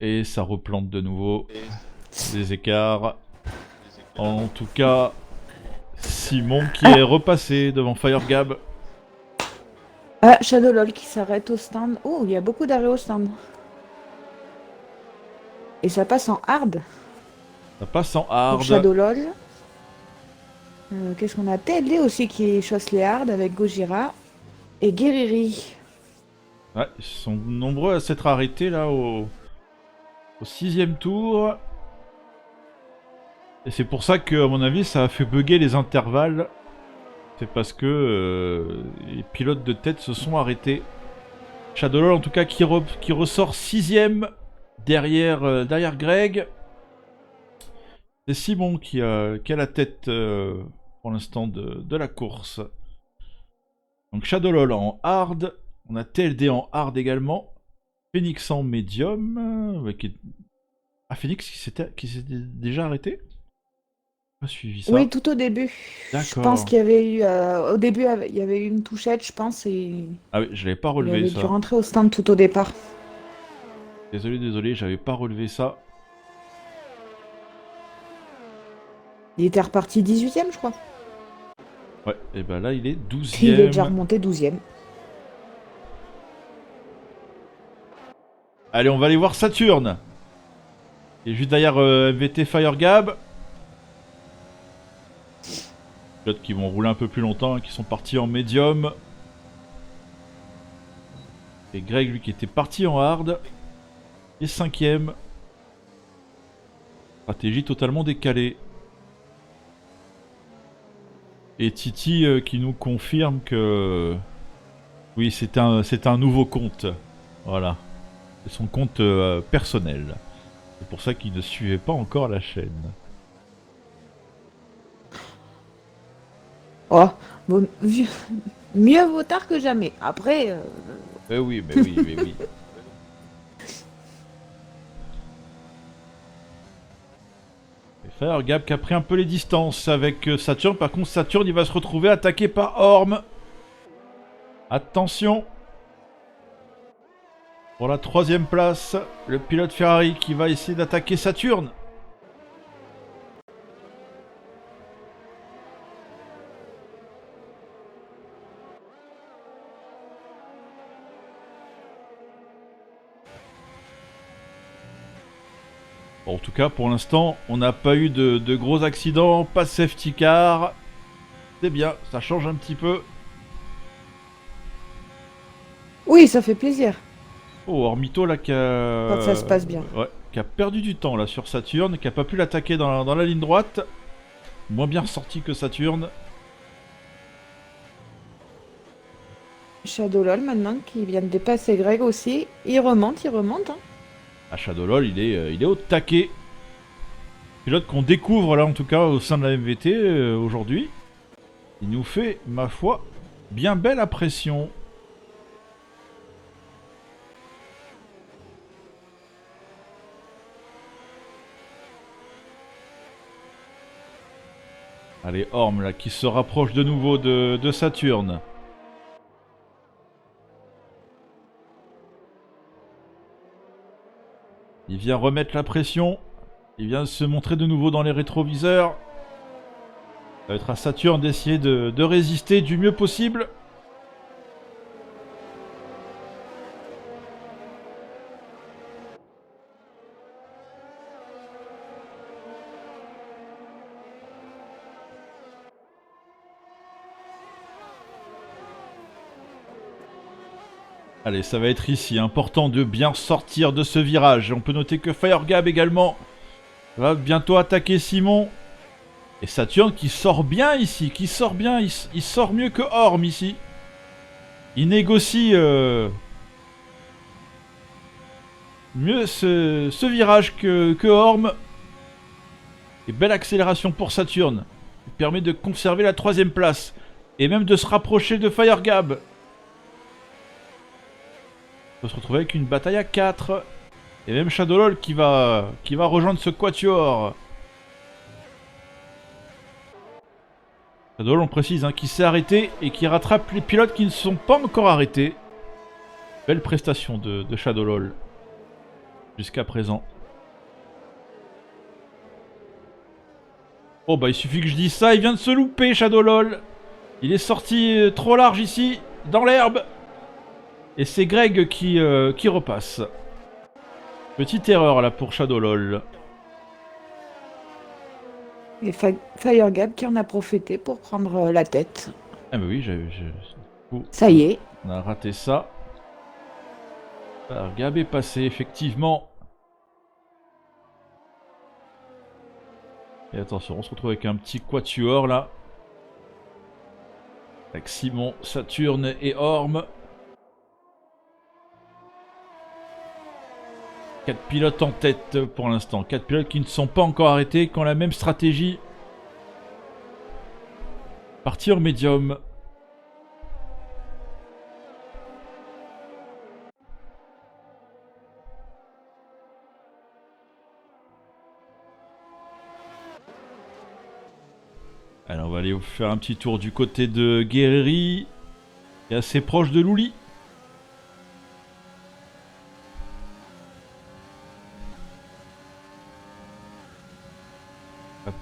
Et ça replante de nouveau. Des écarts. En tout cas, Simon qui est repassé devant FireGab. Ah, Shadow LOL qui s'arrête au stand. Oh, il y a beaucoup d'arrêts au stand. Et ça passe en hard. Ça passe en hard. Pour Shadow LOL. Qu'est-ce qu'on a? TLD aussi qui choisit les hard avec Gojira. Et Guerriri. Ouais, ils sont nombreux à s'être arrêtés là au 6ème tour. Et c'est pour ça que, à mon avis, ça a fait bugger les intervalles. C'est parce que les pilotes de tête se sont arrêtés. Shadow LOL en tout cas qui ressort 6ème derrière Greg. C'est Simon qui a la tête pour l'instant de la course. Donc Shadowlol en hard. On a TLD en hard également. Phoenix en médium. Ah, Phoenix qui s'était déjà arrêté? Pas suivi ça. Oui, tout au début. Je pense qu'il y avait eu... au début, il y avait eu une touchette, je pense, et... Ah oui, je l'avais pas il relevé avait ça. dû rentrer au stand tout au départ. Désolé, j'avais pas relevé ça. Il était reparti 18ème, je crois. Ouais, et ben là, il est 12ème. Il est déjà remonté 12ème. Allez, on va aller voir Saturne. Il est juste derrière MVT Firegab. D'autres qui vont rouler un peu plus longtemps, hein, qui sont partis en médium. Et Greg, lui, qui était parti en hard. Il est 5ème. Stratégie totalement décalée. Et Titi qui nous confirme que... Oui, c'est un nouveau compte. Voilà. C'est son compte personnel. C'est pour ça qu'il ne suivait pas encore la chaîne. Oh, bon, mieux vaut tard que jamais. Après... Oui, mais oui. Et Firegab qui a pris un peu les distances avec Saturne. Par contre, Saturne, il va se retrouver attaqué par Orm. Attention. Pour la 3ème place, le pilote Ferrari qui va essayer d'attaquer Saturne. Bon, en tout cas, pour l'instant, on n'a pas eu de gros accidents, pas de safety car. C'est bien, ça change un petit peu. Oui, ça fait plaisir. Oh, Ormito là qui a... Quand ça se passe bien. Ouais, qui a perdu du temps là sur Saturne, qui a pas pu l'attaquer dans la ligne droite. Moins bien ressorti que Saturne. Shadowlol maintenant qui vient de dépasser Greg aussi. Il remonte. Hein. Ah, Shadowlol, il est au taquet. Pilote qu'on découvre là en tout cas au sein de la MVT aujourd'hui. Il nous fait, ma foi, bien belle impression. Allez, Orm là qui se rapproche de nouveau de Saturne. Il vient remettre la pression. Il vient se montrer de nouveau dans les rétroviseurs. Ça va être à Saturne d'essayer de résister du mieux possible. Allez, ça va être ici. Important de bien sortir de ce virage. On peut noter que Firegab également va bientôt attaquer Simon. Et Saturne qui sort bien ici. Qui sort bien. Il sort mieux que Orm ici. Il négocie mieux ce virage que Orm. Et belle accélération pour Saturne. Il permet de conserver la 3ème place. Et même de se rapprocher de Firegab. On peut se retrouver avec une bataille à 4. Et même Shadowlol qui va rejoindre ce quatuor. Shadowlol, on précise, hein, qui s'est arrêté et qui rattrape les pilotes qui ne sont pas encore arrêtés. Belle prestation de Shadowlol. Jusqu'à présent. Oh bah il suffit que je dise ça, il vient de se louper Shadowlol. Il est sorti trop large ici, dans l'herbe. Et c'est Greg qui repasse. Petite erreur là pour Shadowlol. Et Firegab qui en a profité pour prendre la tête. Ah bah oui, ça y est. On a raté ça. Firegab est passé, effectivement. Et attention, on se retrouve avec un petit quatuor là. Avec Simon, Saturne et Orm. 4 pilotes en tête pour l'instant. 4 pilotes qui ne sont pas encore arrêtés, qui ont la même stratégie. Partir médium. Alors on va aller faire un petit tour du côté de Guerrieri. Et assez proche de Louli.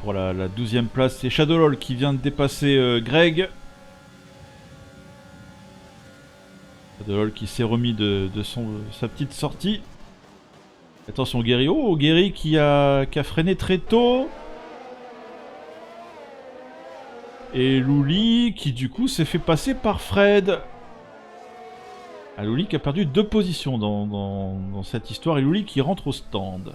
Pour la 12e place, c'est Shadowlol qui vient de dépasser Greg. Shadowlol qui s'est remis de sa petite sortie. Attention Guerri. Oh, Guerri qui a freiné très tôt. Et Louli qui du coup s'est fait passer par Fred. Ah, Louli qui a perdu 2 positions dans cette histoire. Et Louli qui rentre au stand.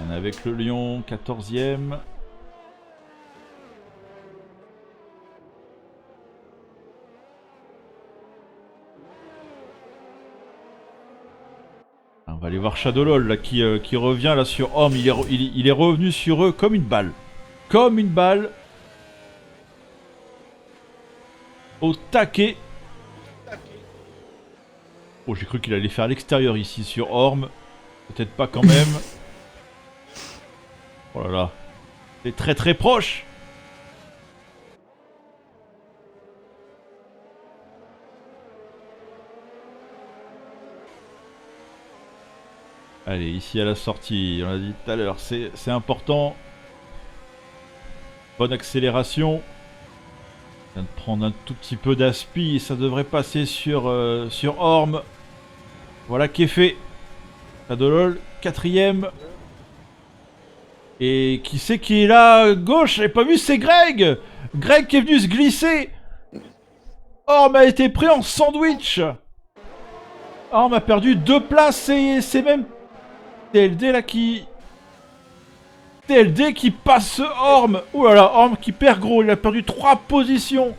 On est avec le Lion, 14e. On va aller voir Shadowlol là, qui revient là sur Orm. Il est revenu sur eux comme une balle. Comme une balle. Au taquet. Oh, j'ai cru qu'il allait faire l'extérieur ici sur Orm. Peut-être pas quand même. Oh là là. C'est très très proche. Allez, ici à la sortie, on l'a dit tout à l'heure, c'est important. Bonne accélération. On vient de prendre un tout petit peu d'aspi et ça devrait passer sur Orm. Voilà qui est fait. Shadowlol, 4ème. Et qui c'est qui est là à gauche? J'avais pas vu, c'est Greg. Greg qui est venu se glisser. Orm a été pris en sandwich. Orm a perdu 2 places et c'est même TLD là qui... TLD qui passe Orm. Ouh là là, Orm qui perd gros, il a perdu 3 positions.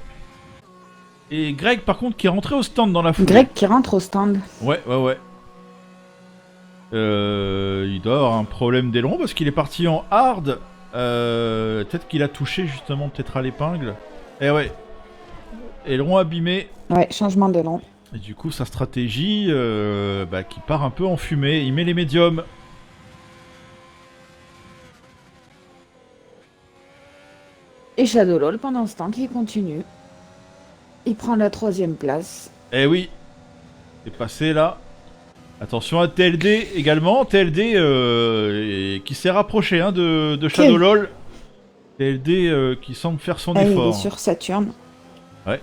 Et Greg par contre qui est rentré au stand dans la foulée. Greg qui rentre au stand. Ouais. Il doit avoir un problème d'aileron parce qu'il est parti en hard. Peut-être qu'il a touché justement peut-être à l'épingle. Et ouais. Aileron abîmé. Ouais, changement d'aileron. Et du coup sa stratégie qui part un peu en fumée. Il met les médiums. Et Shadowlol pendant ce temps qui continue. Il prend la 3ème place. Eh oui. C'est passé là. Attention à TLD également. TLD qui s'est rapproché de Shadowlol. TLD qui semble faire son effort. Il est sur Saturne. Ouais.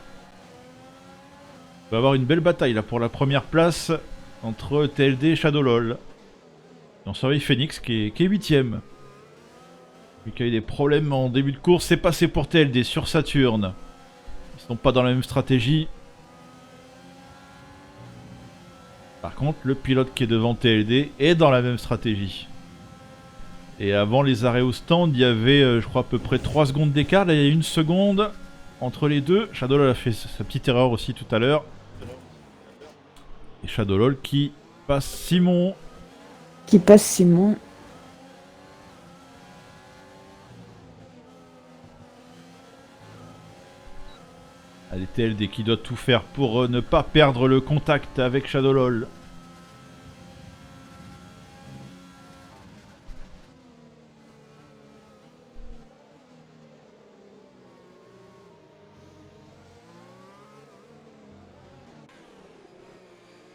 On va avoir une belle bataille là pour la première place entre TLD et Shadowlol. On surveille Phoenix qui est 8ème. Vu qu'il y a eu des problèmes en début de course, c'est passé pour TLD sur Saturne. Ils sont pas dans la même stratégie. Par contre, le pilote qui est devant TLD est dans la même stratégie. Et avant les arrêts au stand, il y avait, je crois, à peu près 3 secondes d'écart. Là, il y a 1 seconde entre les deux. Shadowlol a fait sa petite erreur aussi tout à l'heure. Et Shadowlol qui passe Simon. Allez, TLD qui doit tout faire pour ne pas perdre le contact avec Shadowlol.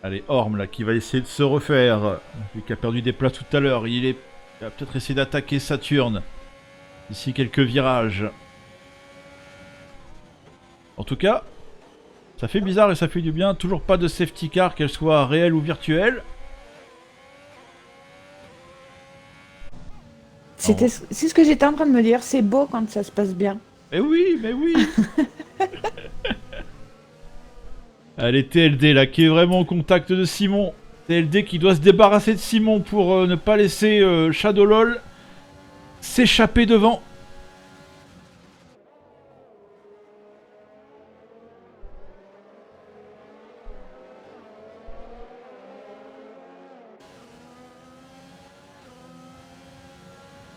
Allez, Orm là qui va essayer de se refaire. Lui qui a perdu des places tout à l'heure. Il va peut-être essayer d'attaquer Saturne. D'ici quelques virages. En tout cas, ça fait bizarre et ça fait du bien. Toujours pas de safety car, qu'elle soit réelle ou virtuelle. C'est ce que j'étais en train de me dire. C'est beau quand ça se passe bien. Mais oui. Allez, TLD là qui est vraiment au contact de Simon. TLD qui doit se débarrasser de Simon pour ne pas laisser Shadowlol s'échapper devant.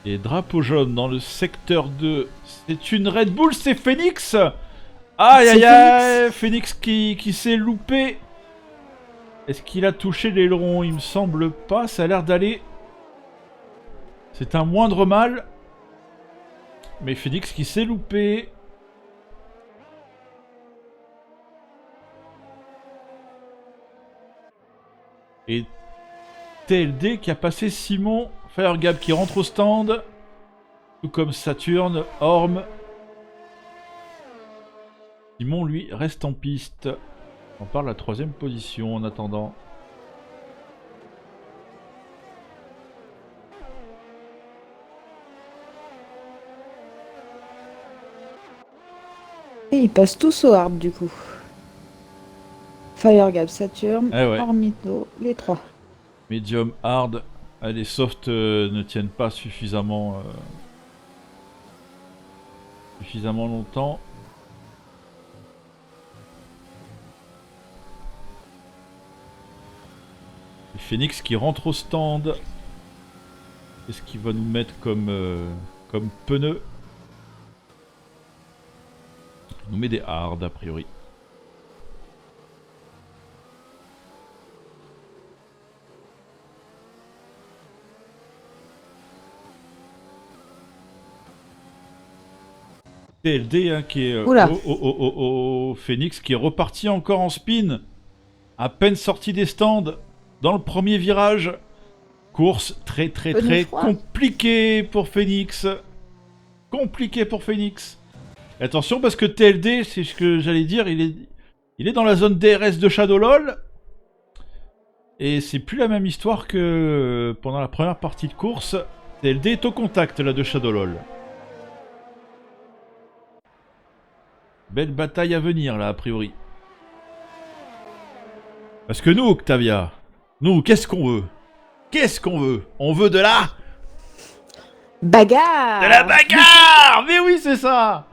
Et drapeau jaune dans le secteur 2. C'est une Red Bull, c'est Phoenix. Aïe aïe aïe, Phoenix qui s'est loupé. Est-ce qu'il a touché l'aileron? Il me semble pas, ça a l'air d'aller. C'est un moindre mal. Mais Phoenix qui s'est loupé. Et TLD qui a passé Simon. Firegab qui rentre au stand. Tout comme Saturne, Orm. Simon, lui, reste en piste. On parle de la 3ème position en attendant. Et ils passent tous au hard du coup. Firegab, Saturn, Ormito, les 3. Medium, hard. Les soft ne tiennent pas suffisamment longtemps. Et Phoenix qui rentre au stand. Qu'est-ce qu'il va nous mettre comme pneu? Il nous met des hard a priori. TLD hein, qui est au Phoenix qui est reparti encore en spin. À peine sorti des stands dans le premier virage. Course très compliquée pour Phoenix. Compliqué pour Phoenix. Et attention parce que TLD, c'est ce que j'allais dire, il est dans la zone DRS de Shadow LOL. Et c'est plus la même histoire que pendant la première partie de course. TLD est au contact là de Shadow LOL. Belle bataille à venir là a priori. Parce que nous, Octavia, nous, qu'est-ce qu'on veut? Qu'est-ce qu'on veut? On veut de la... bagarre! De la bagarre! Mais oui, c'est ça!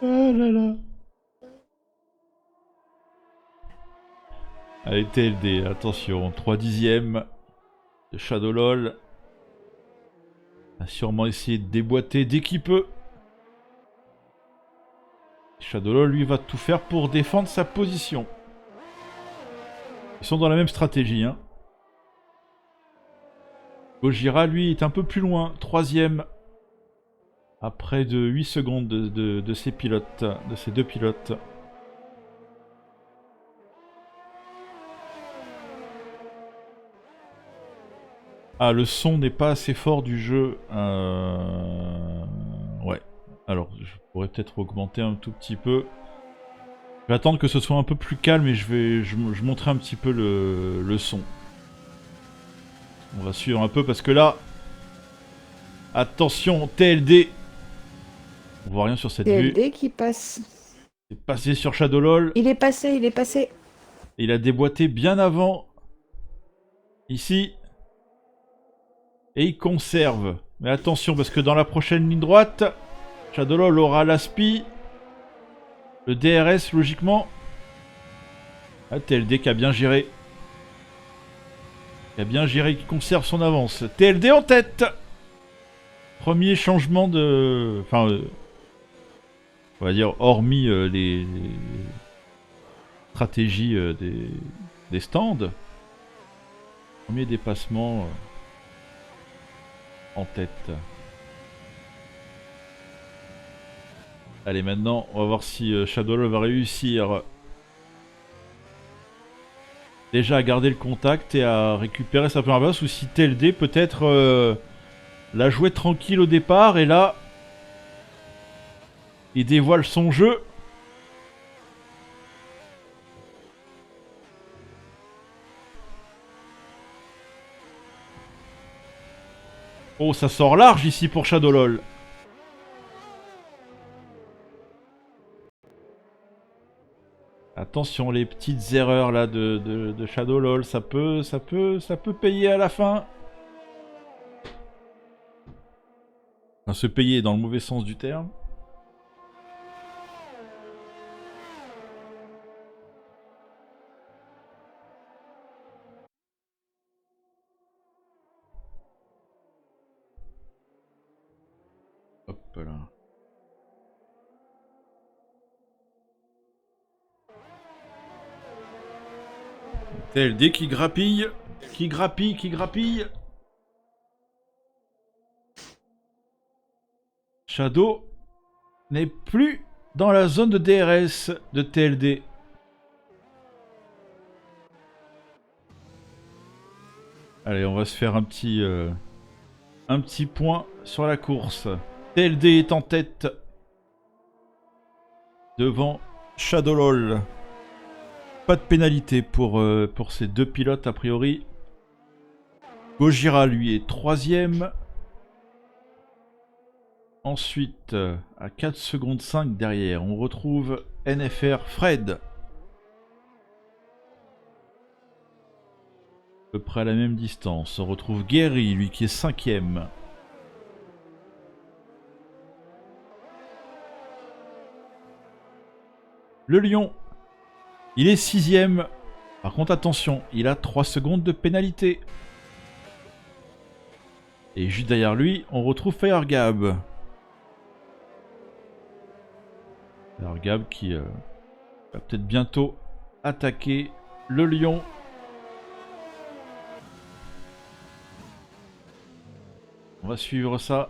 Oh là là. Allez, TLD, attention, 3 dixièmes de Shadow LOL. A sûrement essayé de déboîter dès qu'il peut. Shadow LOL, lui, va tout faire pour défendre sa position. Ils sont dans la même stratégie, hein. Gojira, lui, est un peu plus loin, 3ème. À près de 8 secondes de ses pilotes, de ces deux pilotes. Ah, le son n'est pas assez fort du jeu. Ouais. Alors, je pourrais peut-être augmenter un tout petit peu. Je vais attendre que ce soit un peu plus calme et je montrerai un petit peu le son. On va suivre un peu parce que là... Attention, TLD. On voit rien sur cette vue. TLD qui passe. Il est passé sur Shadow LOL. Il est passé. Et il a déboîté bien avant. Ici. Et il conserve. Mais attention, parce que dans la prochaine ligne droite, Shadow LOL aura l'aspi. Le DRS, logiquement. Ah, TLD qui a bien géré. Qui conserve son avance. TLD en tête. Premier changement de... Enfin... on va dire, hormis les stratégies des stands. Premier dépassement en tête. Allez, maintenant, on va voir si Shadow LOL va réussir déjà à garder le contact et à récupérer sa première place, ou si TLD peut-être la jouait tranquille au départ et là il dévoile son jeu. Oh, ça sort large ici pour Shadow LOL. Attention, les petites erreurs là de Shadow LOL, ça peut payer à la fin. Enfin, se payer dans le mauvais sens du terme. Hop là. TLD qui grappille, qui grappille, qui grappille. Shadow n'est plus dans la zone de DRS de TLD. Allez, on va se faire un petit point sur la course. TLD est en tête devant Shadowlol. Pas de pénalité pour ces deux pilotes a priori. Gojira lui est 3ème. Ensuite, à 4 secondes 5 derrière, on retrouve NFR Fred. À peu près à la même distance. On retrouve Gary, lui qui est 5ème. Le Lion, il est 6ème. Par contre, attention, il a 3 secondes de pénalité. Et juste derrière lui, on retrouve Firegab. Firegab qui va peut-être bientôt attaquer le Lion. On va suivre ça.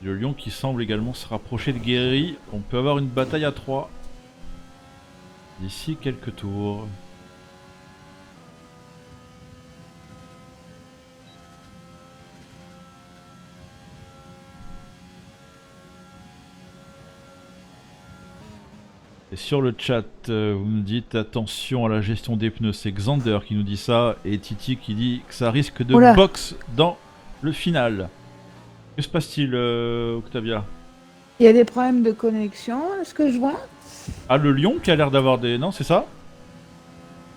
Le Lion qui semble également se rapprocher de Guéry. On peut avoir une bataille à 3 d'ici quelques tours. Et sur le chat, vous nous dites attention à la gestion des pneus. C'est Xander qui nous dit ça et Titi qui dit que ça risque de box dans le final. Que se passe-t-il, Octavia? Il y a des problèmes de connexion, est-ce que je vois? Ah, le Lion qui a l'air d'avoir des... Non, c'est ça?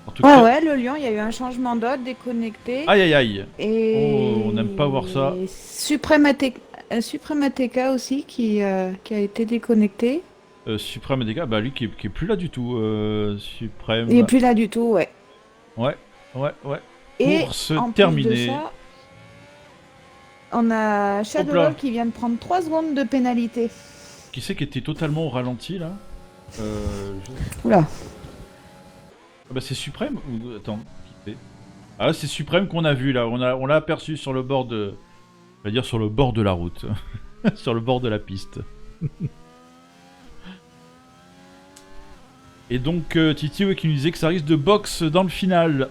En tout cas... ouais, le Lion, il y a eu un changement d'ordre, déconnecté. Aïe, aïe, aïe. Et... oh, on n'aime pas voir ça. Supreme ATK aussi qui a été déconnecté. Supreme ATK, bah lui qui est plus là du tout. Supreme... Il est plus là du tout, ouais. Ouais. Et course en terminée. Plus de ça, on a Shadowlol qui vient de prendre 3 secondes de pénalité. Qui c'est qui était totalement au ralenti là? Oula. Ah bah c'est Supreme ou... Attends, qui c'est? Ah c'est Supreme qu'on a vu là, on l'a aperçu sur le bord de... On va dire sur le bord de la route. Sur le bord de la piste. Et donc Titi qui nous disait que ça risque de box dans le final.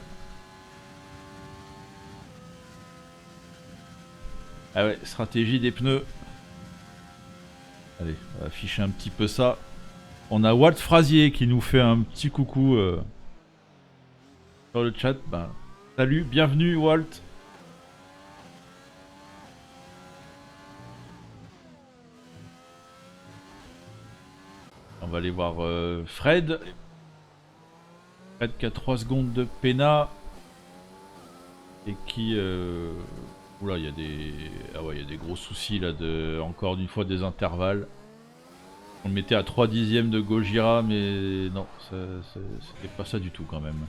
Ah ouais, stratégie des pneus. Allez, on va afficher un petit peu ça. On a Walt Frazier qui nous fait un petit coucou sur le chat. Bah, salut, bienvenue Walt. On va aller voir Fred. Fred qui a 3 secondes de péna. Et qui... Oula, il y a des... Ah ouais, il y a des gros soucis là de... Encore une fois des intervalles. On le mettait à 3 dixièmes de Gojira, mais non, c'était pas ça du tout quand même.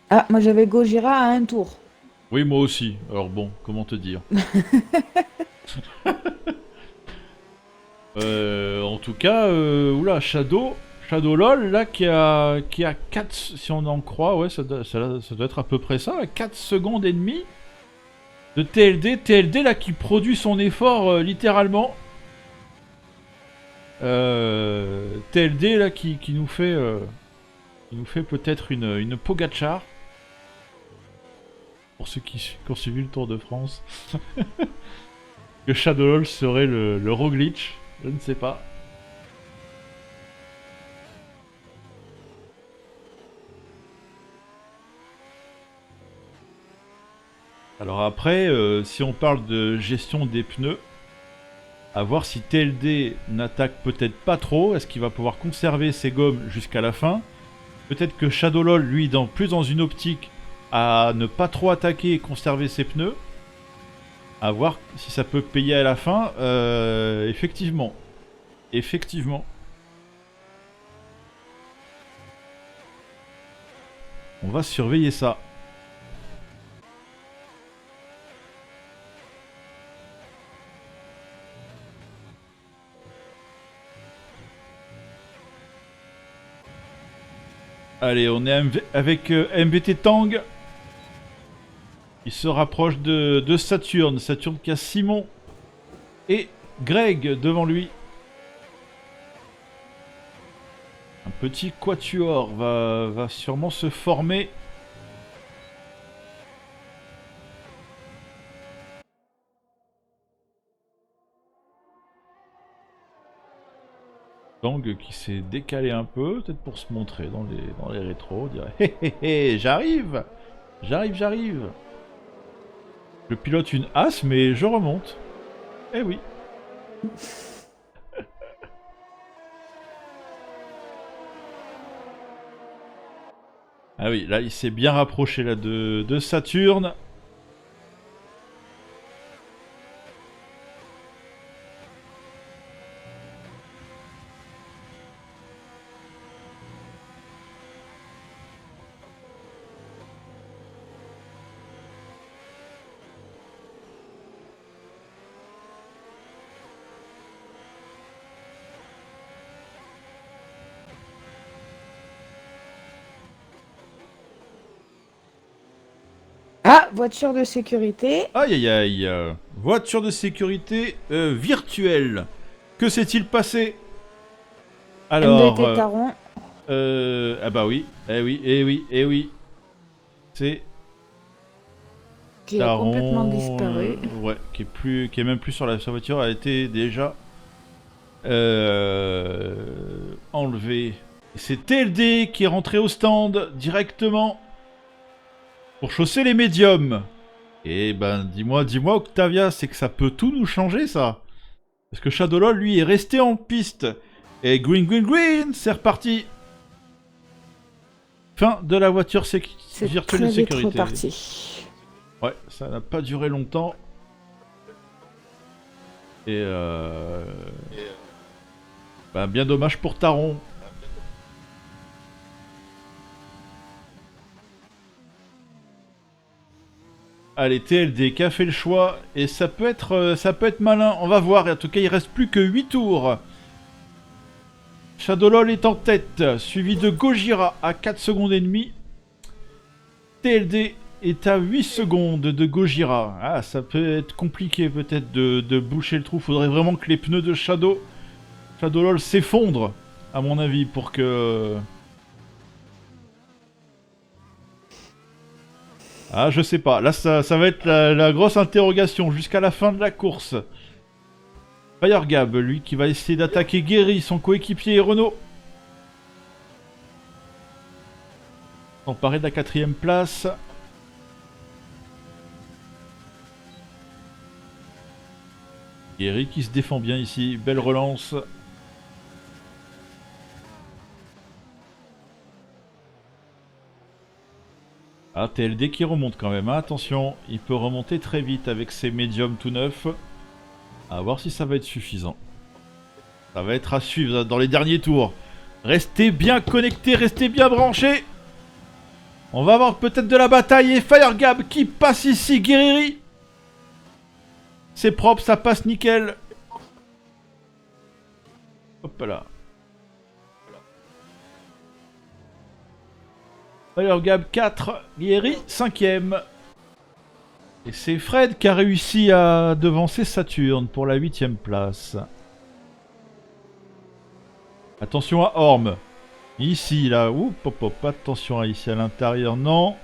Ah, moi j'avais Gojira à 1 tour. Oui, moi aussi. Alors bon, comment te dire. En tout cas, oula, Shadowlol, là, qui a 4, si on en croit, ouais, ça doit être à peu près ça, 4 secondes et demie de TLD. TLD, là, qui produit son effort, littéralement. TLD, là, qui nous fait peut-être une Pogacar. Pour ceux qui ont suivi le Tour de France. Que Shadowlol serait le Roglic, je ne sais pas. Alors après, si on parle de gestion des pneus, à voir si TLD n'attaque peut-être pas trop. Est-ce qu'il va pouvoir conserver ses gommes jusqu'à la fin? Peut-être que Shadowlol, lui, plus dans une optique à ne pas trop attaquer et conserver ses pneus. À voir si ça peut payer à la fin. Effectivement. On va surveiller ça. Allez, on est avec MVT Tang. Il se rapproche de Saturne. Saturne qui a Simon et Greg devant lui. Un petit quatuor va sûrement se former. Tang qui s'est décalé un peu, peut-être pour se montrer dans les rétros. On dirait hé hé hé, j'arrive. J'arrive. Je pilote une As, mais je remonte. Eh oui. Ah oui, là, il s'est bien rapproché là, de Saturne. Ah, voiture de sécurité. Aïe aïe aïe. Voiture de sécurité virtuelle. Que s'est-il passé? Alors... MDT Taron. ah bah oui. Eh oui. C'est... Qui a complètement disparu. Ouais, qui est même plus sur sa voiture, a été déjà enlevé. C'est TLD qui est rentré au stand directement pour chausser les médiums. Et ben dis-moi Octavia, c'est que ça peut tout nous changer ça. Parce que Shadowlol lui est resté en piste. Et green, c'est reparti. Fin de la voiture virtuelle de sécurité. Reparti. Ouais, ça n'a pas duré longtemps. Et bah, bien dommage pour Taron. Allez, TLD qui a fait le choix. Et ça peut être malin. On va voir. Et en tout cas, il reste plus que 8 tours. Shadowlol est en tête. Suivi de Gojira à 4 secondes et demie. TLD est à 8 secondes de Gojira. Ah, ça peut être compliqué peut-être de boucher le trou. Faudrait vraiment que les pneus de Shadowlol s'effondrent, à mon avis, pour que... Ah, je sais pas. Là, ça va être la grosse interrogation jusqu'à la fin de la course. Firegab, lui, qui va essayer d'attaquer Guéry, son coéquipier Renault. Emparé de la 4ème place. Guéry qui se défend bien ici. Belle relance. Ah, TLD qui remonte quand même. Hein. Attention, il peut remonter très vite avec ses médiums tout neufs. À voir si ça va être suffisant. Ça va être à suivre dans les derniers tours. Restez bien connectés, restez bien branchés. On va avoir peut-être de la bataille et Firegab qui passe ici, Guerreri. C'est propre, ça passe nickel. Hop là. Firegab 4, Guerreri 5ème. Et c'est Fred qui a réussi à devancer Saturne pour la 8ème place. Attention à Orme. Ici, là. Oup, hop, hop. Attention à ici à l'intérieur. Non.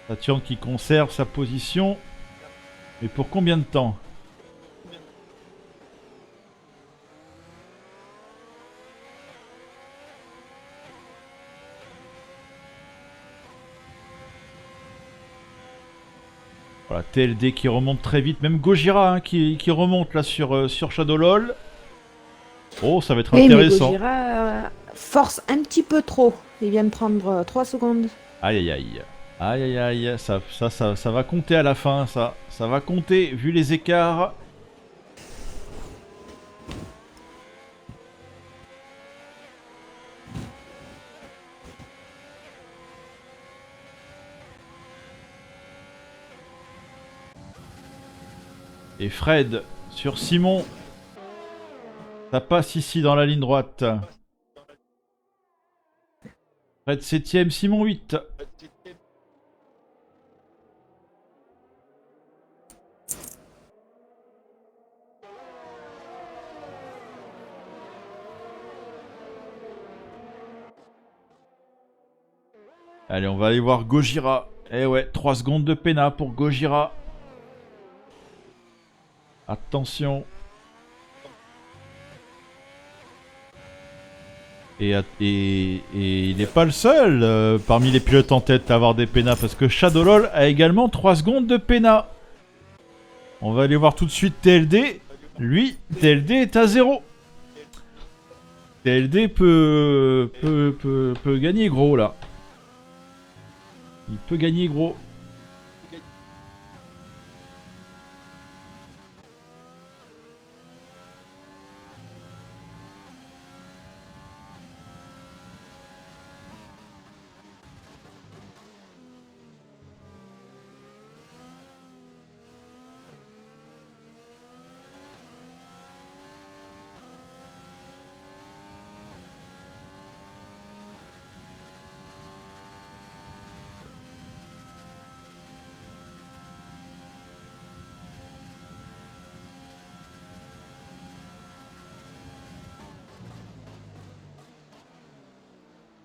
Saturne qui conserve sa position. Mais pour combien de temps? Voilà, TLD qui remonte très vite. Même Gojira hein, qui remonte là sur Shadowlol. Oh, ça va être intéressant. Mais Gojira force un petit peu trop. Il vient de prendre 3 secondes. Aïe aïe aïe. Aïe aïe aïe. Ça va compter à la fin, ça. Ça va compter vu les écarts. Et Fred sur Simon. Ça passe ici dans la ligne droite. Fred 7ème, Simon 8. Allez, on va aller voir Gojira. Eh ouais, 3 secondes de pénat pour Gojira. Attention. Et il n'est pas le seul parmi les pilotes en tête à avoir des pénats, parce que Shadowlol a également 3 secondes de pénat. On va aller voir tout de suite TLD. Lui, TLD est à 0. TLD peut gagner gros là. Il peut gagner gros.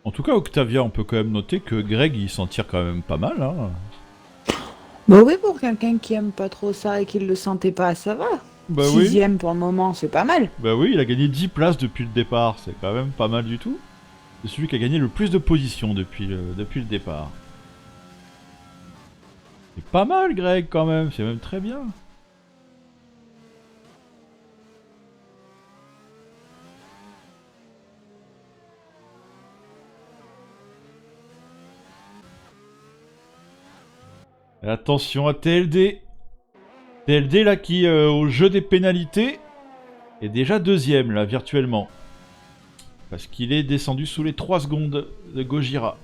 En tout cas, Octavia, on peut quand même noter que Greg, il s'en tire quand même pas mal. Hein. Bah oui, pour quelqu'un qui aime pas trop ça et qui le sentait pas, ça va. Bah 6ème pour le moment, c'est pas mal. Bah oui, il a gagné 10 places depuis le départ, c'est quand même pas mal du tout. C'est celui qui a gagné le plus de positions depuis le départ. C'est pas mal, Greg, quand même, c'est même très bien. Et attention à TLD. TLD là qui, au jeu des pénalités, est déjà 2ème là, virtuellement. Parce qu'il est descendu sous les 3 secondes de Gojira.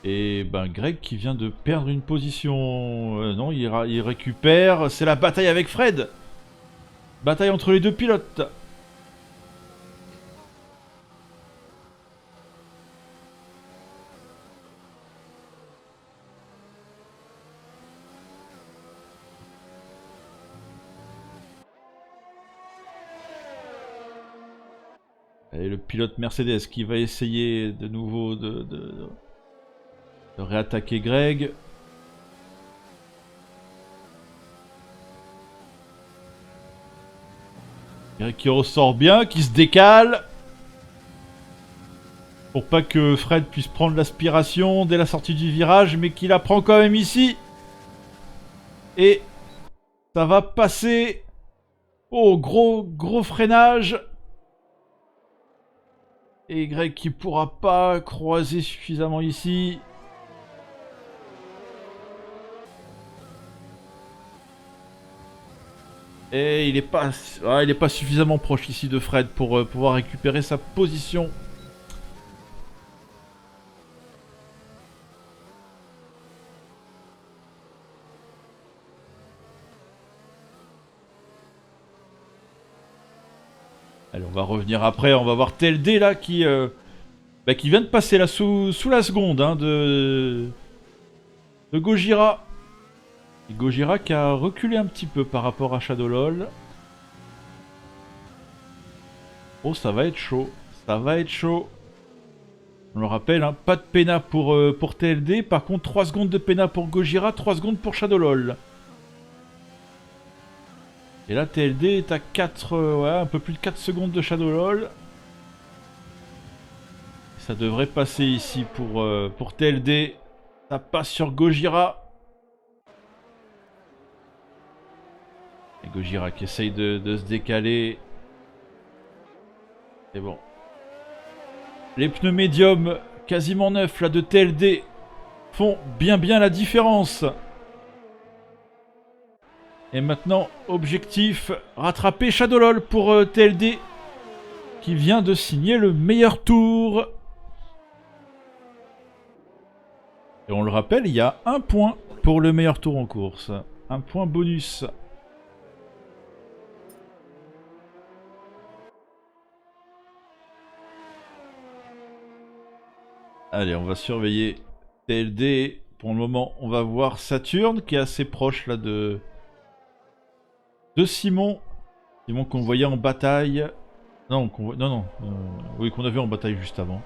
Et ben Greg qui vient de perdre une position. Non, il récupère. C'est la bataille avec Fred. Bataille entre les deux pilotes. Et le pilote Mercedes qui va essayer de nouveau de réattaquer Greg. Greg qui ressort bien, qui se décale. Pour pas que Fred puisse prendre l'aspiration dès la sortie du virage, mais qu'il la prend quand même ici. Et ça va passer. Oh, gros freinage. Et Greg qui pourra pas croiser suffisamment ici. Et il est pas suffisamment proche ici de Fred pour pouvoir récupérer sa position. Allez, on va revenir après, on va voir TLD là qui vient de passer là sous la seconde hein, de Gojira. Et Gojira qui a reculé un petit peu par rapport à Shadowlol. Oh, ça va être chaud. Ça va être chaud. On le rappelle, hein, pas de pénat pour TLD. Par contre, 3 secondes de pénat pour Gojira, 3 secondes pour Shadowlol. Et là, TLD est à 4, un peu plus de 4 secondes de Shadowlol. Ça devrait passer ici pour TLD. Ça passe sur Gojira. Et Gojira qui essaye de se décaler. C'est bon. Les pneus médiums, quasiment neufs là de TLD, font bien la différence. Et maintenant, objectif, rattraper Shadowlol pour TLD, qui vient de signer le meilleur tour. Et on le rappelle, il y a 1 point pour le meilleur tour en course. 1 point bonus. Allez, on va surveiller TLD. Pour le moment, on va voir Saturne qui est assez proche là de Simon. Simon qu'on voyait en bataille. Non, oui, qu'on a vu en bataille juste avant.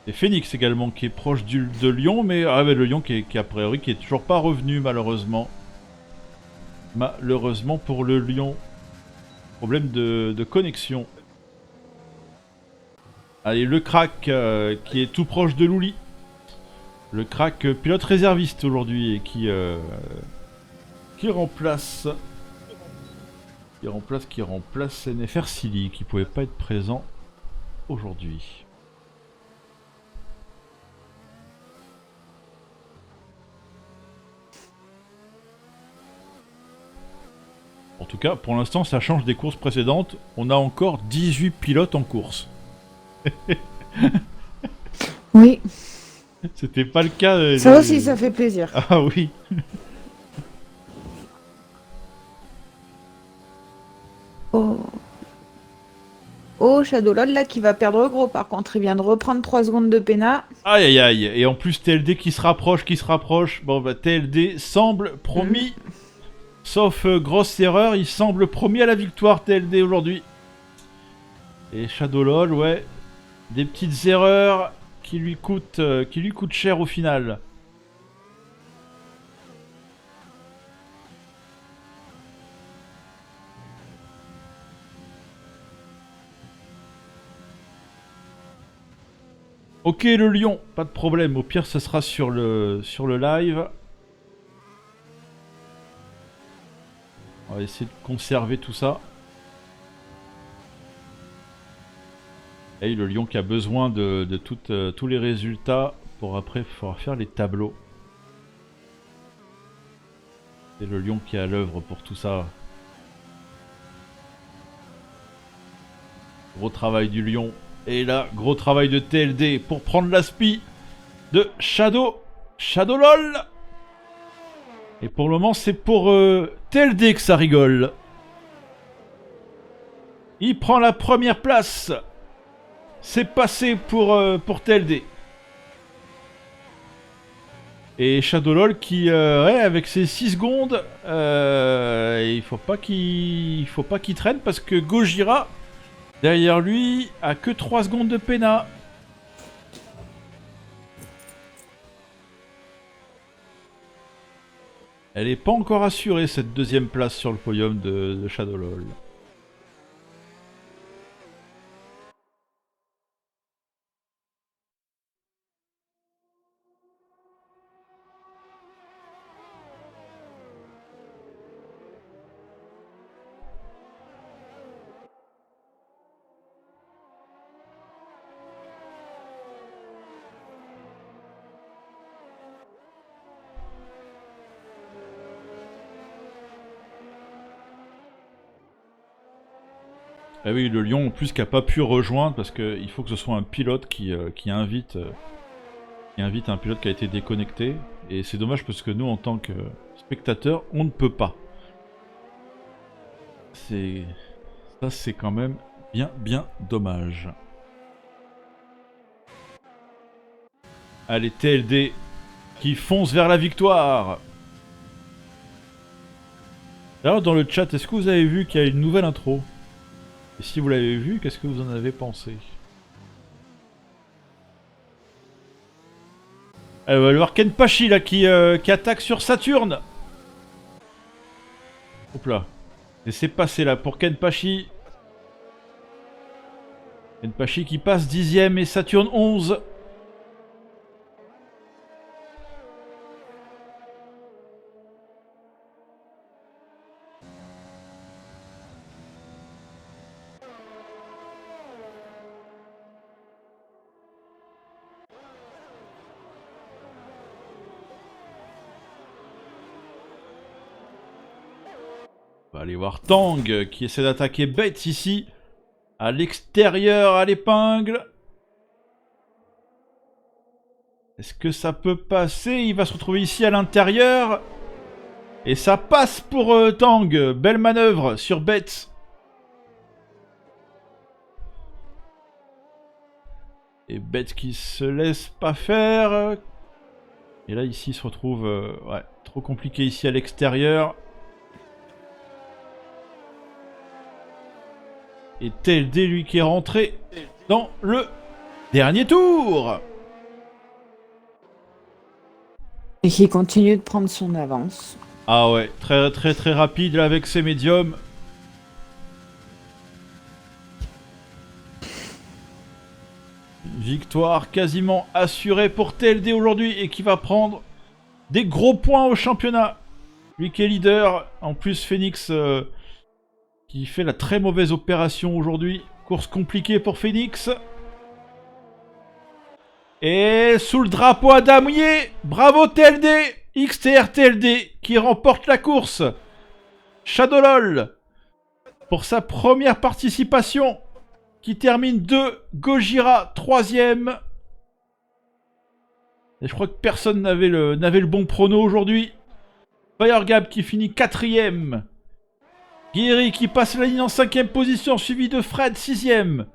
Et Phoenix également qui est proche de Lyon, mais le Lyon qui a priori qui est toujours pas revenu malheureusement. Malheureusement pour le Lyon. Problème de connexion. Allez, le crack qui est tout proche de Louli. Le crack pilote réserviste aujourd'hui et qui remplace NFR Silly qui pouvait pas être présent aujourd'hui. En tout cas, pour l'instant, ça change des courses précédentes. On a encore 18 pilotes en course. Oui. C'était pas le cas. Ça aussi, ça fait plaisir. Ah oui. Oh, Shadowlord là qui va perdre gros. Par contre, il vient de reprendre 3 secondes de pénat. Aïe aïe aïe. Et en plus, TLD qui se rapproche. Bon, bah, TLD semble promis. Sauf grosse erreur, il semble promis à la victoire TLD aujourd'hui. Et Shadowlord, ouais. Des petites erreurs qui lui coûtent cher au final. Ok le lion, pas de problème. Au pire, ce sera sur le live. On va essayer de conserver tout ça. Et le lion qui a besoin de tous les résultats pour après pouvoir faire les tableaux. C'est le lion qui est à l'œuvre pour tout ça. Gros travail du lion. Et là, gros travail de TLD pour prendre l'aspi de Shadowlol. Et pour le moment, c'est pour TLD que ça rigole. Il prend la première place. C'est passé pour TLD. Et Shadowlol qui, avec ses 6 secondes, il faut pas qu'il traîne parce que Gojira, derrière lui, a que 3 secondes de pénat. Elle n'est pas encore assurée cette deuxième place sur le podium de Shadowlol. Ah oui, le lion en plus qui a pas pu rejoindre parce qu'il faut que ce soit un pilote qui invite un pilote qui a été déconnecté. Et c'est dommage parce que nous en tant que spectateurs, on ne peut pas. Ça c'est quand même bien dommage. Allez, TLD qui fonce vers la victoire. Alors dans le chat, est-ce que vous avez vu qu'il y a une nouvelle intro ? Et si vous l'avez vu, qu'est-ce que vous en avez pensé? On va voir Kenpachi là qui attaque sur Saturne. Hop là. Et c'est passé là pour Kenpachi. Kenpachi qui passe 10ème et Saturne 11. On va aller voir Tang qui essaie d'attaquer Bates ici. À l'extérieur, à l'épingle. Est-ce que ça peut passer? Il va se retrouver ici à l'intérieur. Et ça passe pour Tang. Belle manœuvre sur Betts. Et Betts qui se laisse pas faire. Et là, ici, il se retrouve... ouais, trop compliqué ici à l'extérieur. Et TLD, lui, qui est rentré dans le dernier tour. Et qui continue de prendre son avance. Ah ouais, très très très rapide là avec ses médiums. Victoire quasiment assurée pour TLD aujourd'hui et qui va prendre des gros points au championnat. Lui qui est leader, en plus Phoenix qui fait la très mauvaise opération aujourd'hui. Course compliquée pour Phoenix. Et sous le drapeau à dame mouillée, bravo TLD, XTR TLD qui remporte la course. Shadowlol pour sa première participation qui termine 2, Gojira 3ème. Et je crois que personne n'avait le bon prono aujourd'hui. Firegab qui finit 4ème. Guéry qui passe la ligne en 5ème position, suivi de Fred 6ème.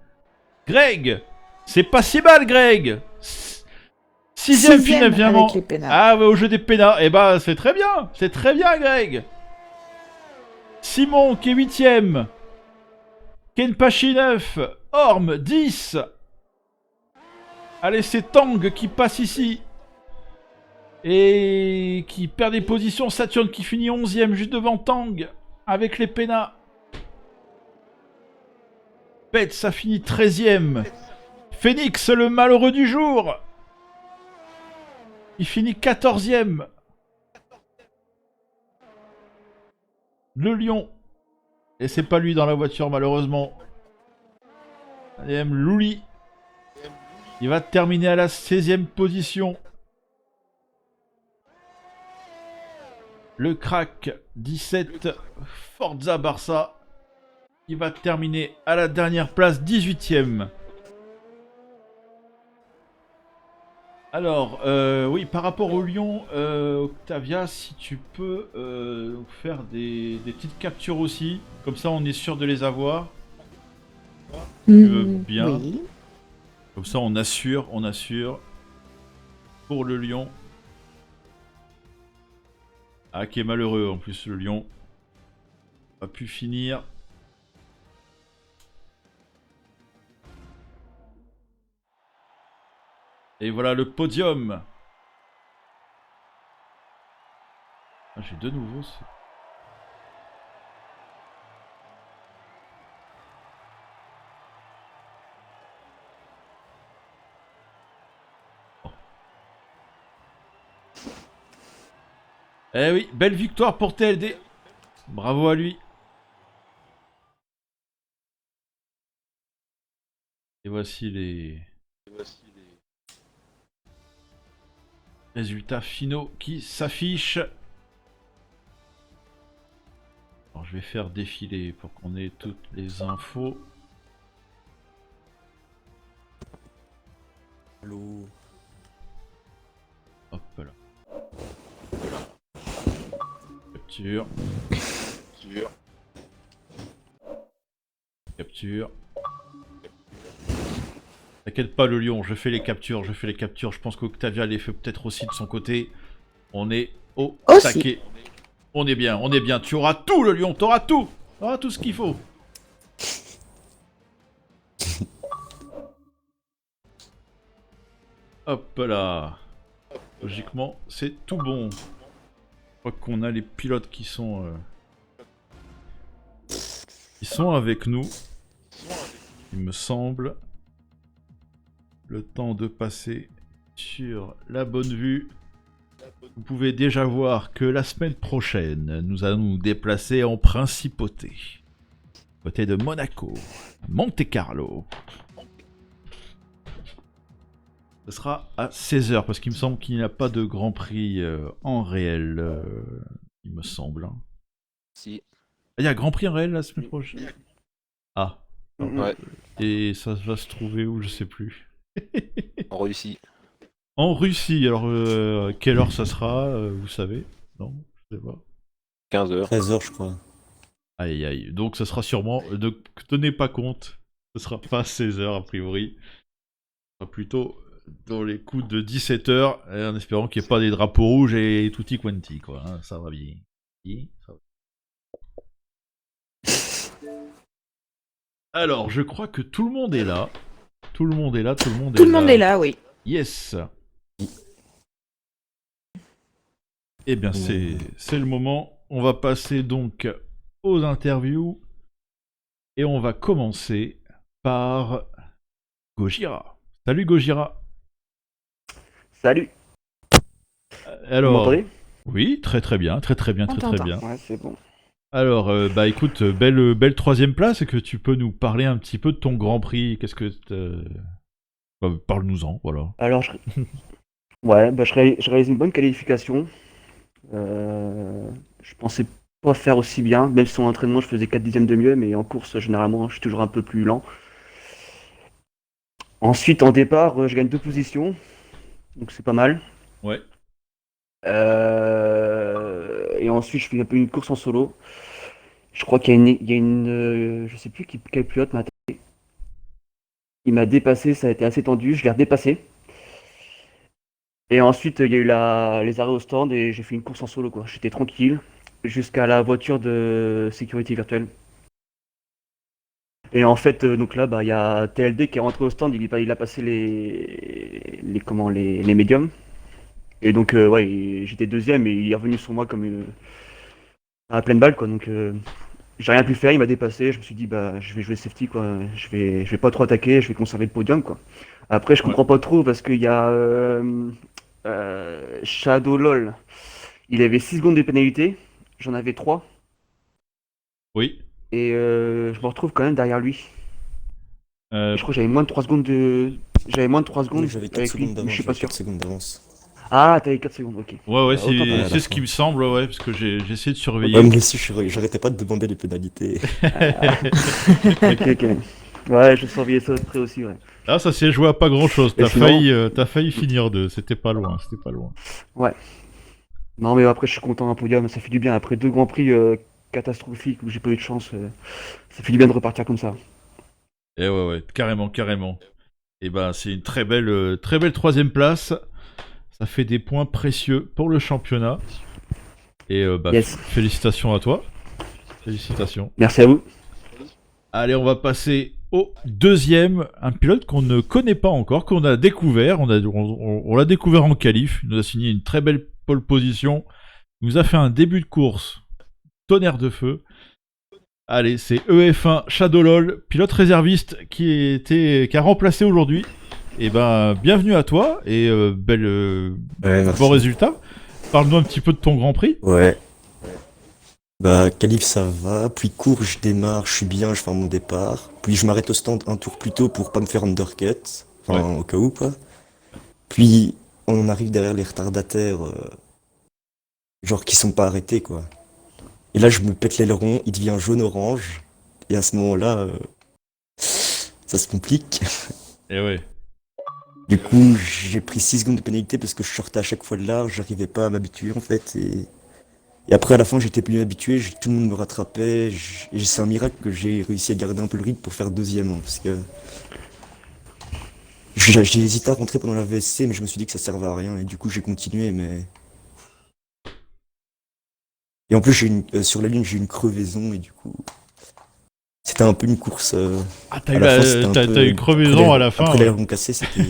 Greg, c'est pas si mal Greg. 6ème finalement. Ah ouais, au jeu des pénats. Et bah c'est très bien Greg. Simon qui est 8ème. Kenpachi 9. Orm 10. Allez, c'est Tang qui passe ici. Et qui perd des positions. Saturne qui finit 11ème juste devant Tang. Avec les pénats. Betts, ça finit 13ème. Phoenix, le malheureux du jour. Il finit 14ème. Le lion. Et c'est pas lui dans la voiture, malheureusement. Louli. Il va terminer à la 16ème position. Le crack 17. Forza Barça. Qui va terminer à la dernière place, 18ème. Alors, oui, par rapport au lion, Octavia, si tu peux faire des petites captures aussi. Comme ça, on est sûr de les avoir. Tu veux bien. Oui. Comme ça, on assure. Pour le lion. Ah, qui est malheureux en plus, le lion. Pas pu finir. Et voilà le podium. Ah, j'ai de nouveau ce... Oh. Eh oui, belle victoire pour TLD. Bravo à lui. Et voici les résultats finaux qui s'affichent. Alors je vais faire défiler pour qu'on ait toutes les infos. Allô. Hop là. Capture. Capture. T'inquiète pas le lion, je fais les captures. Je pense qu'Octavia les fait peut-être aussi de son côté. On est au taquet. On est bien. Tu auras tout le lion, t'auras tout. T'auras tout ce qu'il faut. Hop là. Logiquement, c'est tout bon. Je crois qu'on a les pilotes qui sont avec nous. Il me semble. Le temps de passer sur la bonne vue. Vous pouvez déjà voir que la semaine prochaine, nous allons nous déplacer en principauté. Côté de Monaco, Monte Carlo. Ce sera à 16h, parce qu'il me semble qu'il n'y a pas de Grand Prix en réel, il me semble. Hein. Si. Il y a Grand Prix en réel la semaine prochaine. Ah. Ouais. Et ça va se trouver où, je sais plus. En Russie. En Russie, alors quelle heure ça sera, vous savez? Non, je sais pas. 15h. 13h, je crois. Aïe aïe. Donc ça sera sûrement. Ne tenez pas compte. Ce sera pas 16h a priori. Ce sera plutôt dans les coups de 17h. En espérant qu'il n'y ait pas des drapeaux rouges et tutti quanti, quoi. Hein, ça va bien. Ça va. Alors, je crois que tout le monde est là. Tout le monde est là. Tout le monde est là, oui. Yes. Eh bien, c'est le moment. On va passer donc aux interviews. Et on va commencer par Gojira. Salut Gojira. Salut. Alors, vous m'entendez? Oui, très bien. Ouais, c'est bon. Alors, écoute, belle troisième place. Est-ce que tu peux nous parler un petit peu de ton Grand Prix? Qu'est-ce que parle-nous-en, voilà. Alors, je réalise une bonne qualification. Je pensais pas faire aussi bien, même si en entraînement je faisais 4 dixièmes de mieux, mais en course, généralement, je suis toujours un peu plus lent. Ensuite, en départ, je gagne 2 positions, donc c'est pas mal. Ouais. Et ensuite, je fais un peu une course en solo. Je crois qu'il y a une, je sais plus quel pilote m'a attaqué. Il m'a dépassé, ça a été assez tendu, je l'ai redépassé. Et ensuite, il y a eu les arrêts au stand et j'ai fait une course en solo, quoi. J'étais tranquille jusqu'à la voiture de sécurité virtuelle. Et en fait, donc là, il y a TLD qui est rentré au stand, il a passé les médiums. Et donc, ouais, j'étais deuxième et il est revenu sur moi comme à pleine balle, quoi. Donc, j'ai rien pu faire, il m'a dépassé. Je me suis dit, je vais jouer safety, quoi. Je vais pas trop attaquer, je vais conserver le podium, quoi. Après, je comprends pas trop parce qu'il y a Shadow LOL. Il avait 6 secondes de pénalité, j'en avais 3. Oui. Et je me retrouve quand même derrière lui. Euh, Je crois que j'avais moins de 3 secondes J'avais moins de 3 secondes Oui, j'avais 4 avec lui, secondes mais d'avance. je suis pas sûr. 4 secondes d'avance. Ah, t'avais 4 secondes, ok. Ouais, Autant pour moi. c'est ce qui me semble, ouais, parce que j'ai essayé de surveiller. Ouais, moi aussi, j'arrêtais pas de demander les pénalités. Ok. Ouais, je surveillais ça de près aussi, ouais. Ah, ça s'est joué à pas grand-chose. Et sinon- T'as failli finir deux. C'était pas loin. Ouais. Non, mais après, je suis content d'un podium, ça fait du bien. Après 2 grands prix catastrophiques où j'ai pas eu de chance, ça fait du bien de repartir comme ça. Et ouais, carrément. Et c'est une très belle troisième place. Ça fait des points précieux pour le championnat. Et Yes. félicitations à toi. Félicitations. Merci à vous. Allez, on va passer au deuxième, un pilote qu'on ne connaît pas encore, qu'on a découvert. On l'a découvert en qualif. Il nous a signé une très belle pole position. Il nous a fait un début de course tonnerre de feu. Allez, c'est EF1 Shadowlol, pilote réserviste qui a remplacé aujourd'hui. Et bienvenue à toi et Ouais, merci. bon résultat. Parle-nous un petit peu de ton Grand Prix. Ouais. Qualif, ça va. Puis cours, je démarre, je suis bien, je fais mon départ. Puis je m'arrête au stand un tour plus tôt pour pas me faire undercut. Enfin, Ouais. au cas où, quoi. Puis on arrive derrière les retardataires, genre qui sont pas arrêtés, quoi. Et là, je me pète l'aileron, il devient jaune-orange. Et à ce moment-là, ça se complique. Et ouais. Du coup, j'ai pris 6 secondes de pénalité parce que je sortais à chaque fois de large, j'arrivais pas à m'habituer en fait. Et après, à la fin, j'étais plus habitué, tout le monde me rattrapait. Et c'est un miracle que j'ai réussi à garder un peu le rythme pour faire deuxième. Hein, parce que j'ai hésité à rentrer pendant la VSC, mais je me suis dit que ça servait à rien. Et du coup, j'ai continué. Et en plus, sur la ligne, j'ai eu une crevaison. Et du coup, c'était un peu une course. Ah, à la fin, c'était un t'as peu- eu crevaison après à la fin. Après Ouais. l'aileron cassé, c'était.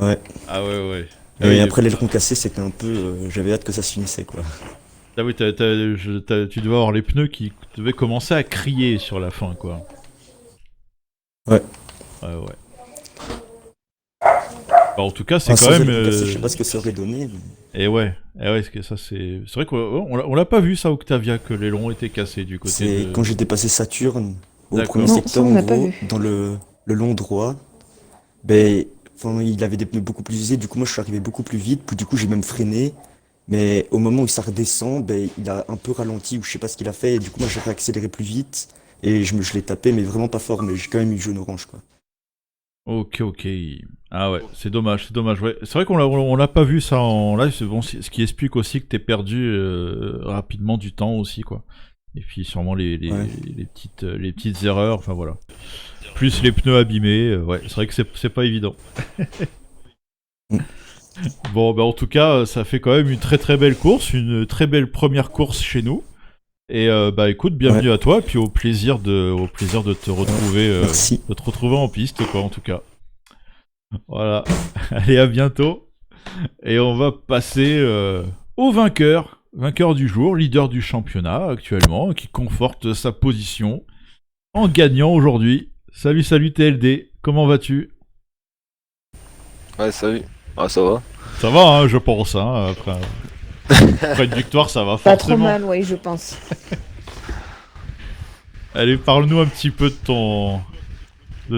Ouais. Ah ouais. Et après l'aileron cassé, c'était un peu. J'avais hâte que ça se finissait, quoi. Ah oui, tu devais avoir les pneus qui devaient commencer à crier sur la fin, quoi. Ouais. Ouais. En tout cas, c'est Enfin, quand sans même. aileron cassé, je sais pas ce que ça aurait donné. Et ouais, parce que ça c'est vrai qu'on l'a pas vu ça, Octavia, que l'aileron était cassé du côté C'est de. quand j'ai dépassé Saturne au D'accord. premier Non, secteur, ça, on en l'a pas gros, vu. dans le long droit. Il avait des pneus beaucoup plus usés, du coup moi je suis arrivé beaucoup plus vite, puis du coup j'ai même freiné. Mais au moment où ça redescend, il a un peu ralenti, ou je sais pas ce qu'il a fait, et du coup moi j'ai réaccéléré plus vite, et je l'ai tapé, mais vraiment pas fort, mais j'ai quand même eu jaune-orange, quoi. Ok. Ah ouais, c'est dommage, ouais. C'est vrai on l'a pas vu ça en live, c'est bon, ce qui explique aussi que t'es perdu rapidement du temps aussi, quoi. Et puis sûrement les petites erreurs, enfin voilà. Plus les pneus abîmés, ouais, c'est vrai que c'est pas évident. Bon, bah en tout cas, ça fait quand même une très très belle course, une très belle première course chez nous. Et bah écoute, bienvenue à toi, et puis au plaisir de te retrouver, Merci. de te retrouver en piste, quoi, en tout cas. Voilà. Allez, à bientôt. Et on va passer au vainqueur du jour, leader du championnat actuellement, qui conforte sa position en gagnant aujourd'hui. Salut TLD, comment vas-tu? Ouais, salut. Ah, ça va. Ça va, hein, je pense. Hein, après une victoire, ça va Pas trop forcément. mal, oui, je pense. Allez, parle-nous un petit peu de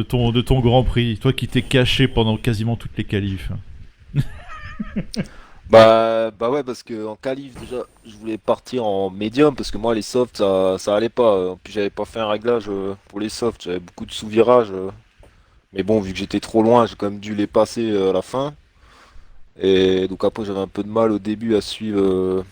ton Grand Prix. Toi qui t'es caché pendant quasiment toutes les qualifs. Bah ouais, parce que en qualif, déjà, je voulais partir en médium, parce que moi, les softs, ça allait pas. En plus, j'avais pas fait un réglage pour les softs, j'avais beaucoup de sous-virages. Mais bon, vu que j'étais trop loin, j'ai quand même dû les passer à la fin. Et donc après, j'avais un peu de mal au début à suivre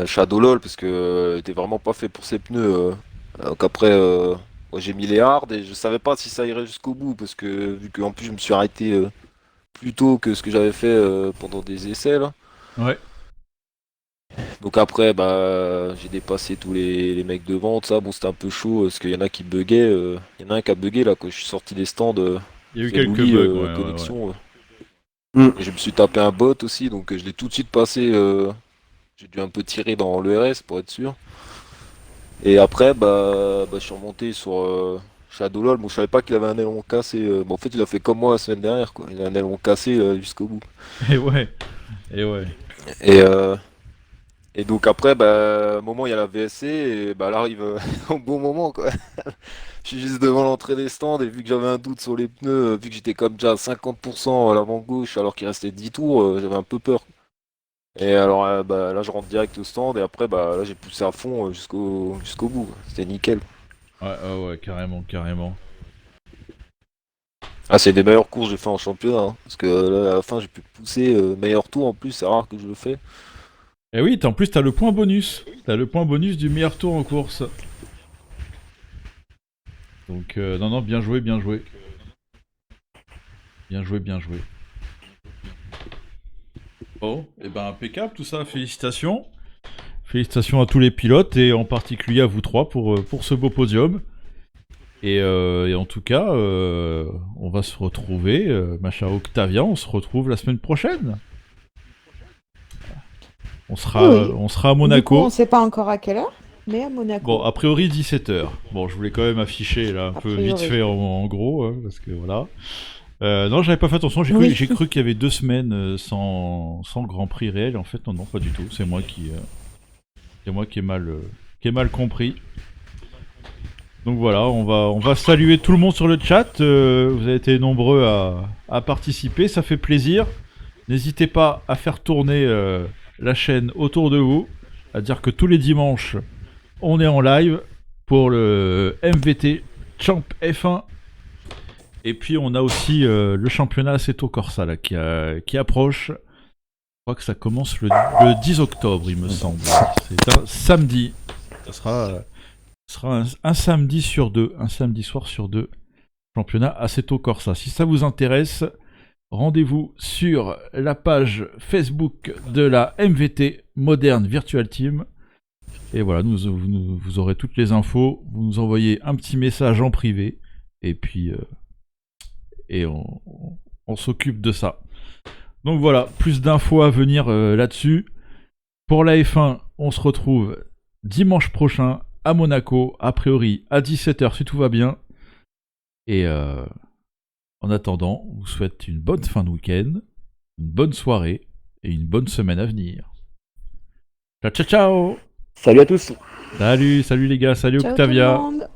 Shadow LOL, parce que il était vraiment pas fait pour ses pneus. Donc après, ouais, j'ai mis les hards, et je savais pas si ça irait jusqu'au bout, parce que vu qu'en plus, je me suis arrêté plus tôt que ce que j'avais fait pendant des essais, là. Ouais. Donc après, bah, j'ai dépassé tous les mecs devant, tout ça. Bon, c'était un peu chaud parce qu'il y en a qui buggaient. Il y en a un qui a bugué là, quand je suis sorti des stands. Il y a eu c'est quelques Luli, bugs, ouais. connexion. Mm. Et je me suis tapé un bot aussi, donc je l'ai tout de suite passé. J'ai dû un peu tirer dans le RS pour être sûr. Et après, bah, je suis remonté sur Shadow LOL. Bon, je savais pas qu'il avait un aileron cassé. Bon, en fait, il a fait comme moi la semaine dernière, quoi. Il a un aileron cassé jusqu'au bout. Et ouais. Et ouais. Et, euh, Et donc après, bah, à un moment, il y a la VSC, et bah, elle arrive au bon moment, quoi. Je suis juste devant l'entrée des stands, et vu que j'avais un doute sur les pneus, vu que j'étais comme déjà à 50% à l'avant gauche, alors qu'il restait 10 tours, j'avais un peu peur. Et alors, bah, là, je rentre direct au stand, et après, bah, là, j'ai poussé à fond jusqu'au bout, quoi. C'était nickel. Ouais, carrément. Ah, c'est des meilleures courses que j'ai fait en championnat, hein, parce que là, à la fin, j'ai pu pousser meilleur tour, en plus, c'est rare que je le fais. Et oui, en plus, t'as le point bonus. T'as le point bonus du meilleur tour en course. Donc, non, bien joué. Bien joué. Bon, et ben impeccable tout ça, félicitations. Félicitations à tous les pilotes et en particulier à vous trois pour ce beau podium. Et en tout cas, on va se retrouver, ma chère Octavia, on se retrouve la semaine prochaine. On sera à Monaco. Du coup, on sait pas encore à quelle heure, mais à Monaco. Bon, a priori 17h. Bon, je voulais quand même afficher là un peu vite fait en gros, hein, parce que voilà. Non, j'avais pas fait attention, j'ai cru qu'il y avait 2 semaines sans Grand Prix réel, en fait non, pas du tout, c'est moi qui ai mal compris. Donc voilà, on va saluer tout le monde sur le chat, vous avez été nombreux à participer, ça fait plaisir. N'hésitez pas à faire tourner la chaîne autour de vous, à dire que tous les dimanches, on est en live pour le MVT Champ F1. Et puis on a aussi le championnat Assetto Corsa là, qui approche. Je crois que ça commence le 10 octobre, il me semble. C'est un samedi. Ça sera un samedi sur 2, un samedi soir sur 2. Championnat Assetto Corsa. Si ça vous intéresse, rendez-vous sur la page Facebook de la MVT Modern Virtual Team. Et voilà, vous aurez toutes les infos. Vous nous envoyez un petit message en privé. Et puis... et on s'occupe de ça. Donc voilà, plus d'infos à venir là-dessus. Pour la F1, on se retrouve dimanche prochain à Monaco, a priori à 17h si tout va bien. Et en attendant, on vous souhaite une bonne fin de week-end, une bonne soirée et une bonne semaine à venir. Ciao. Salut à tous. Salut les gars, salut Ciao Octavia. tout le monde.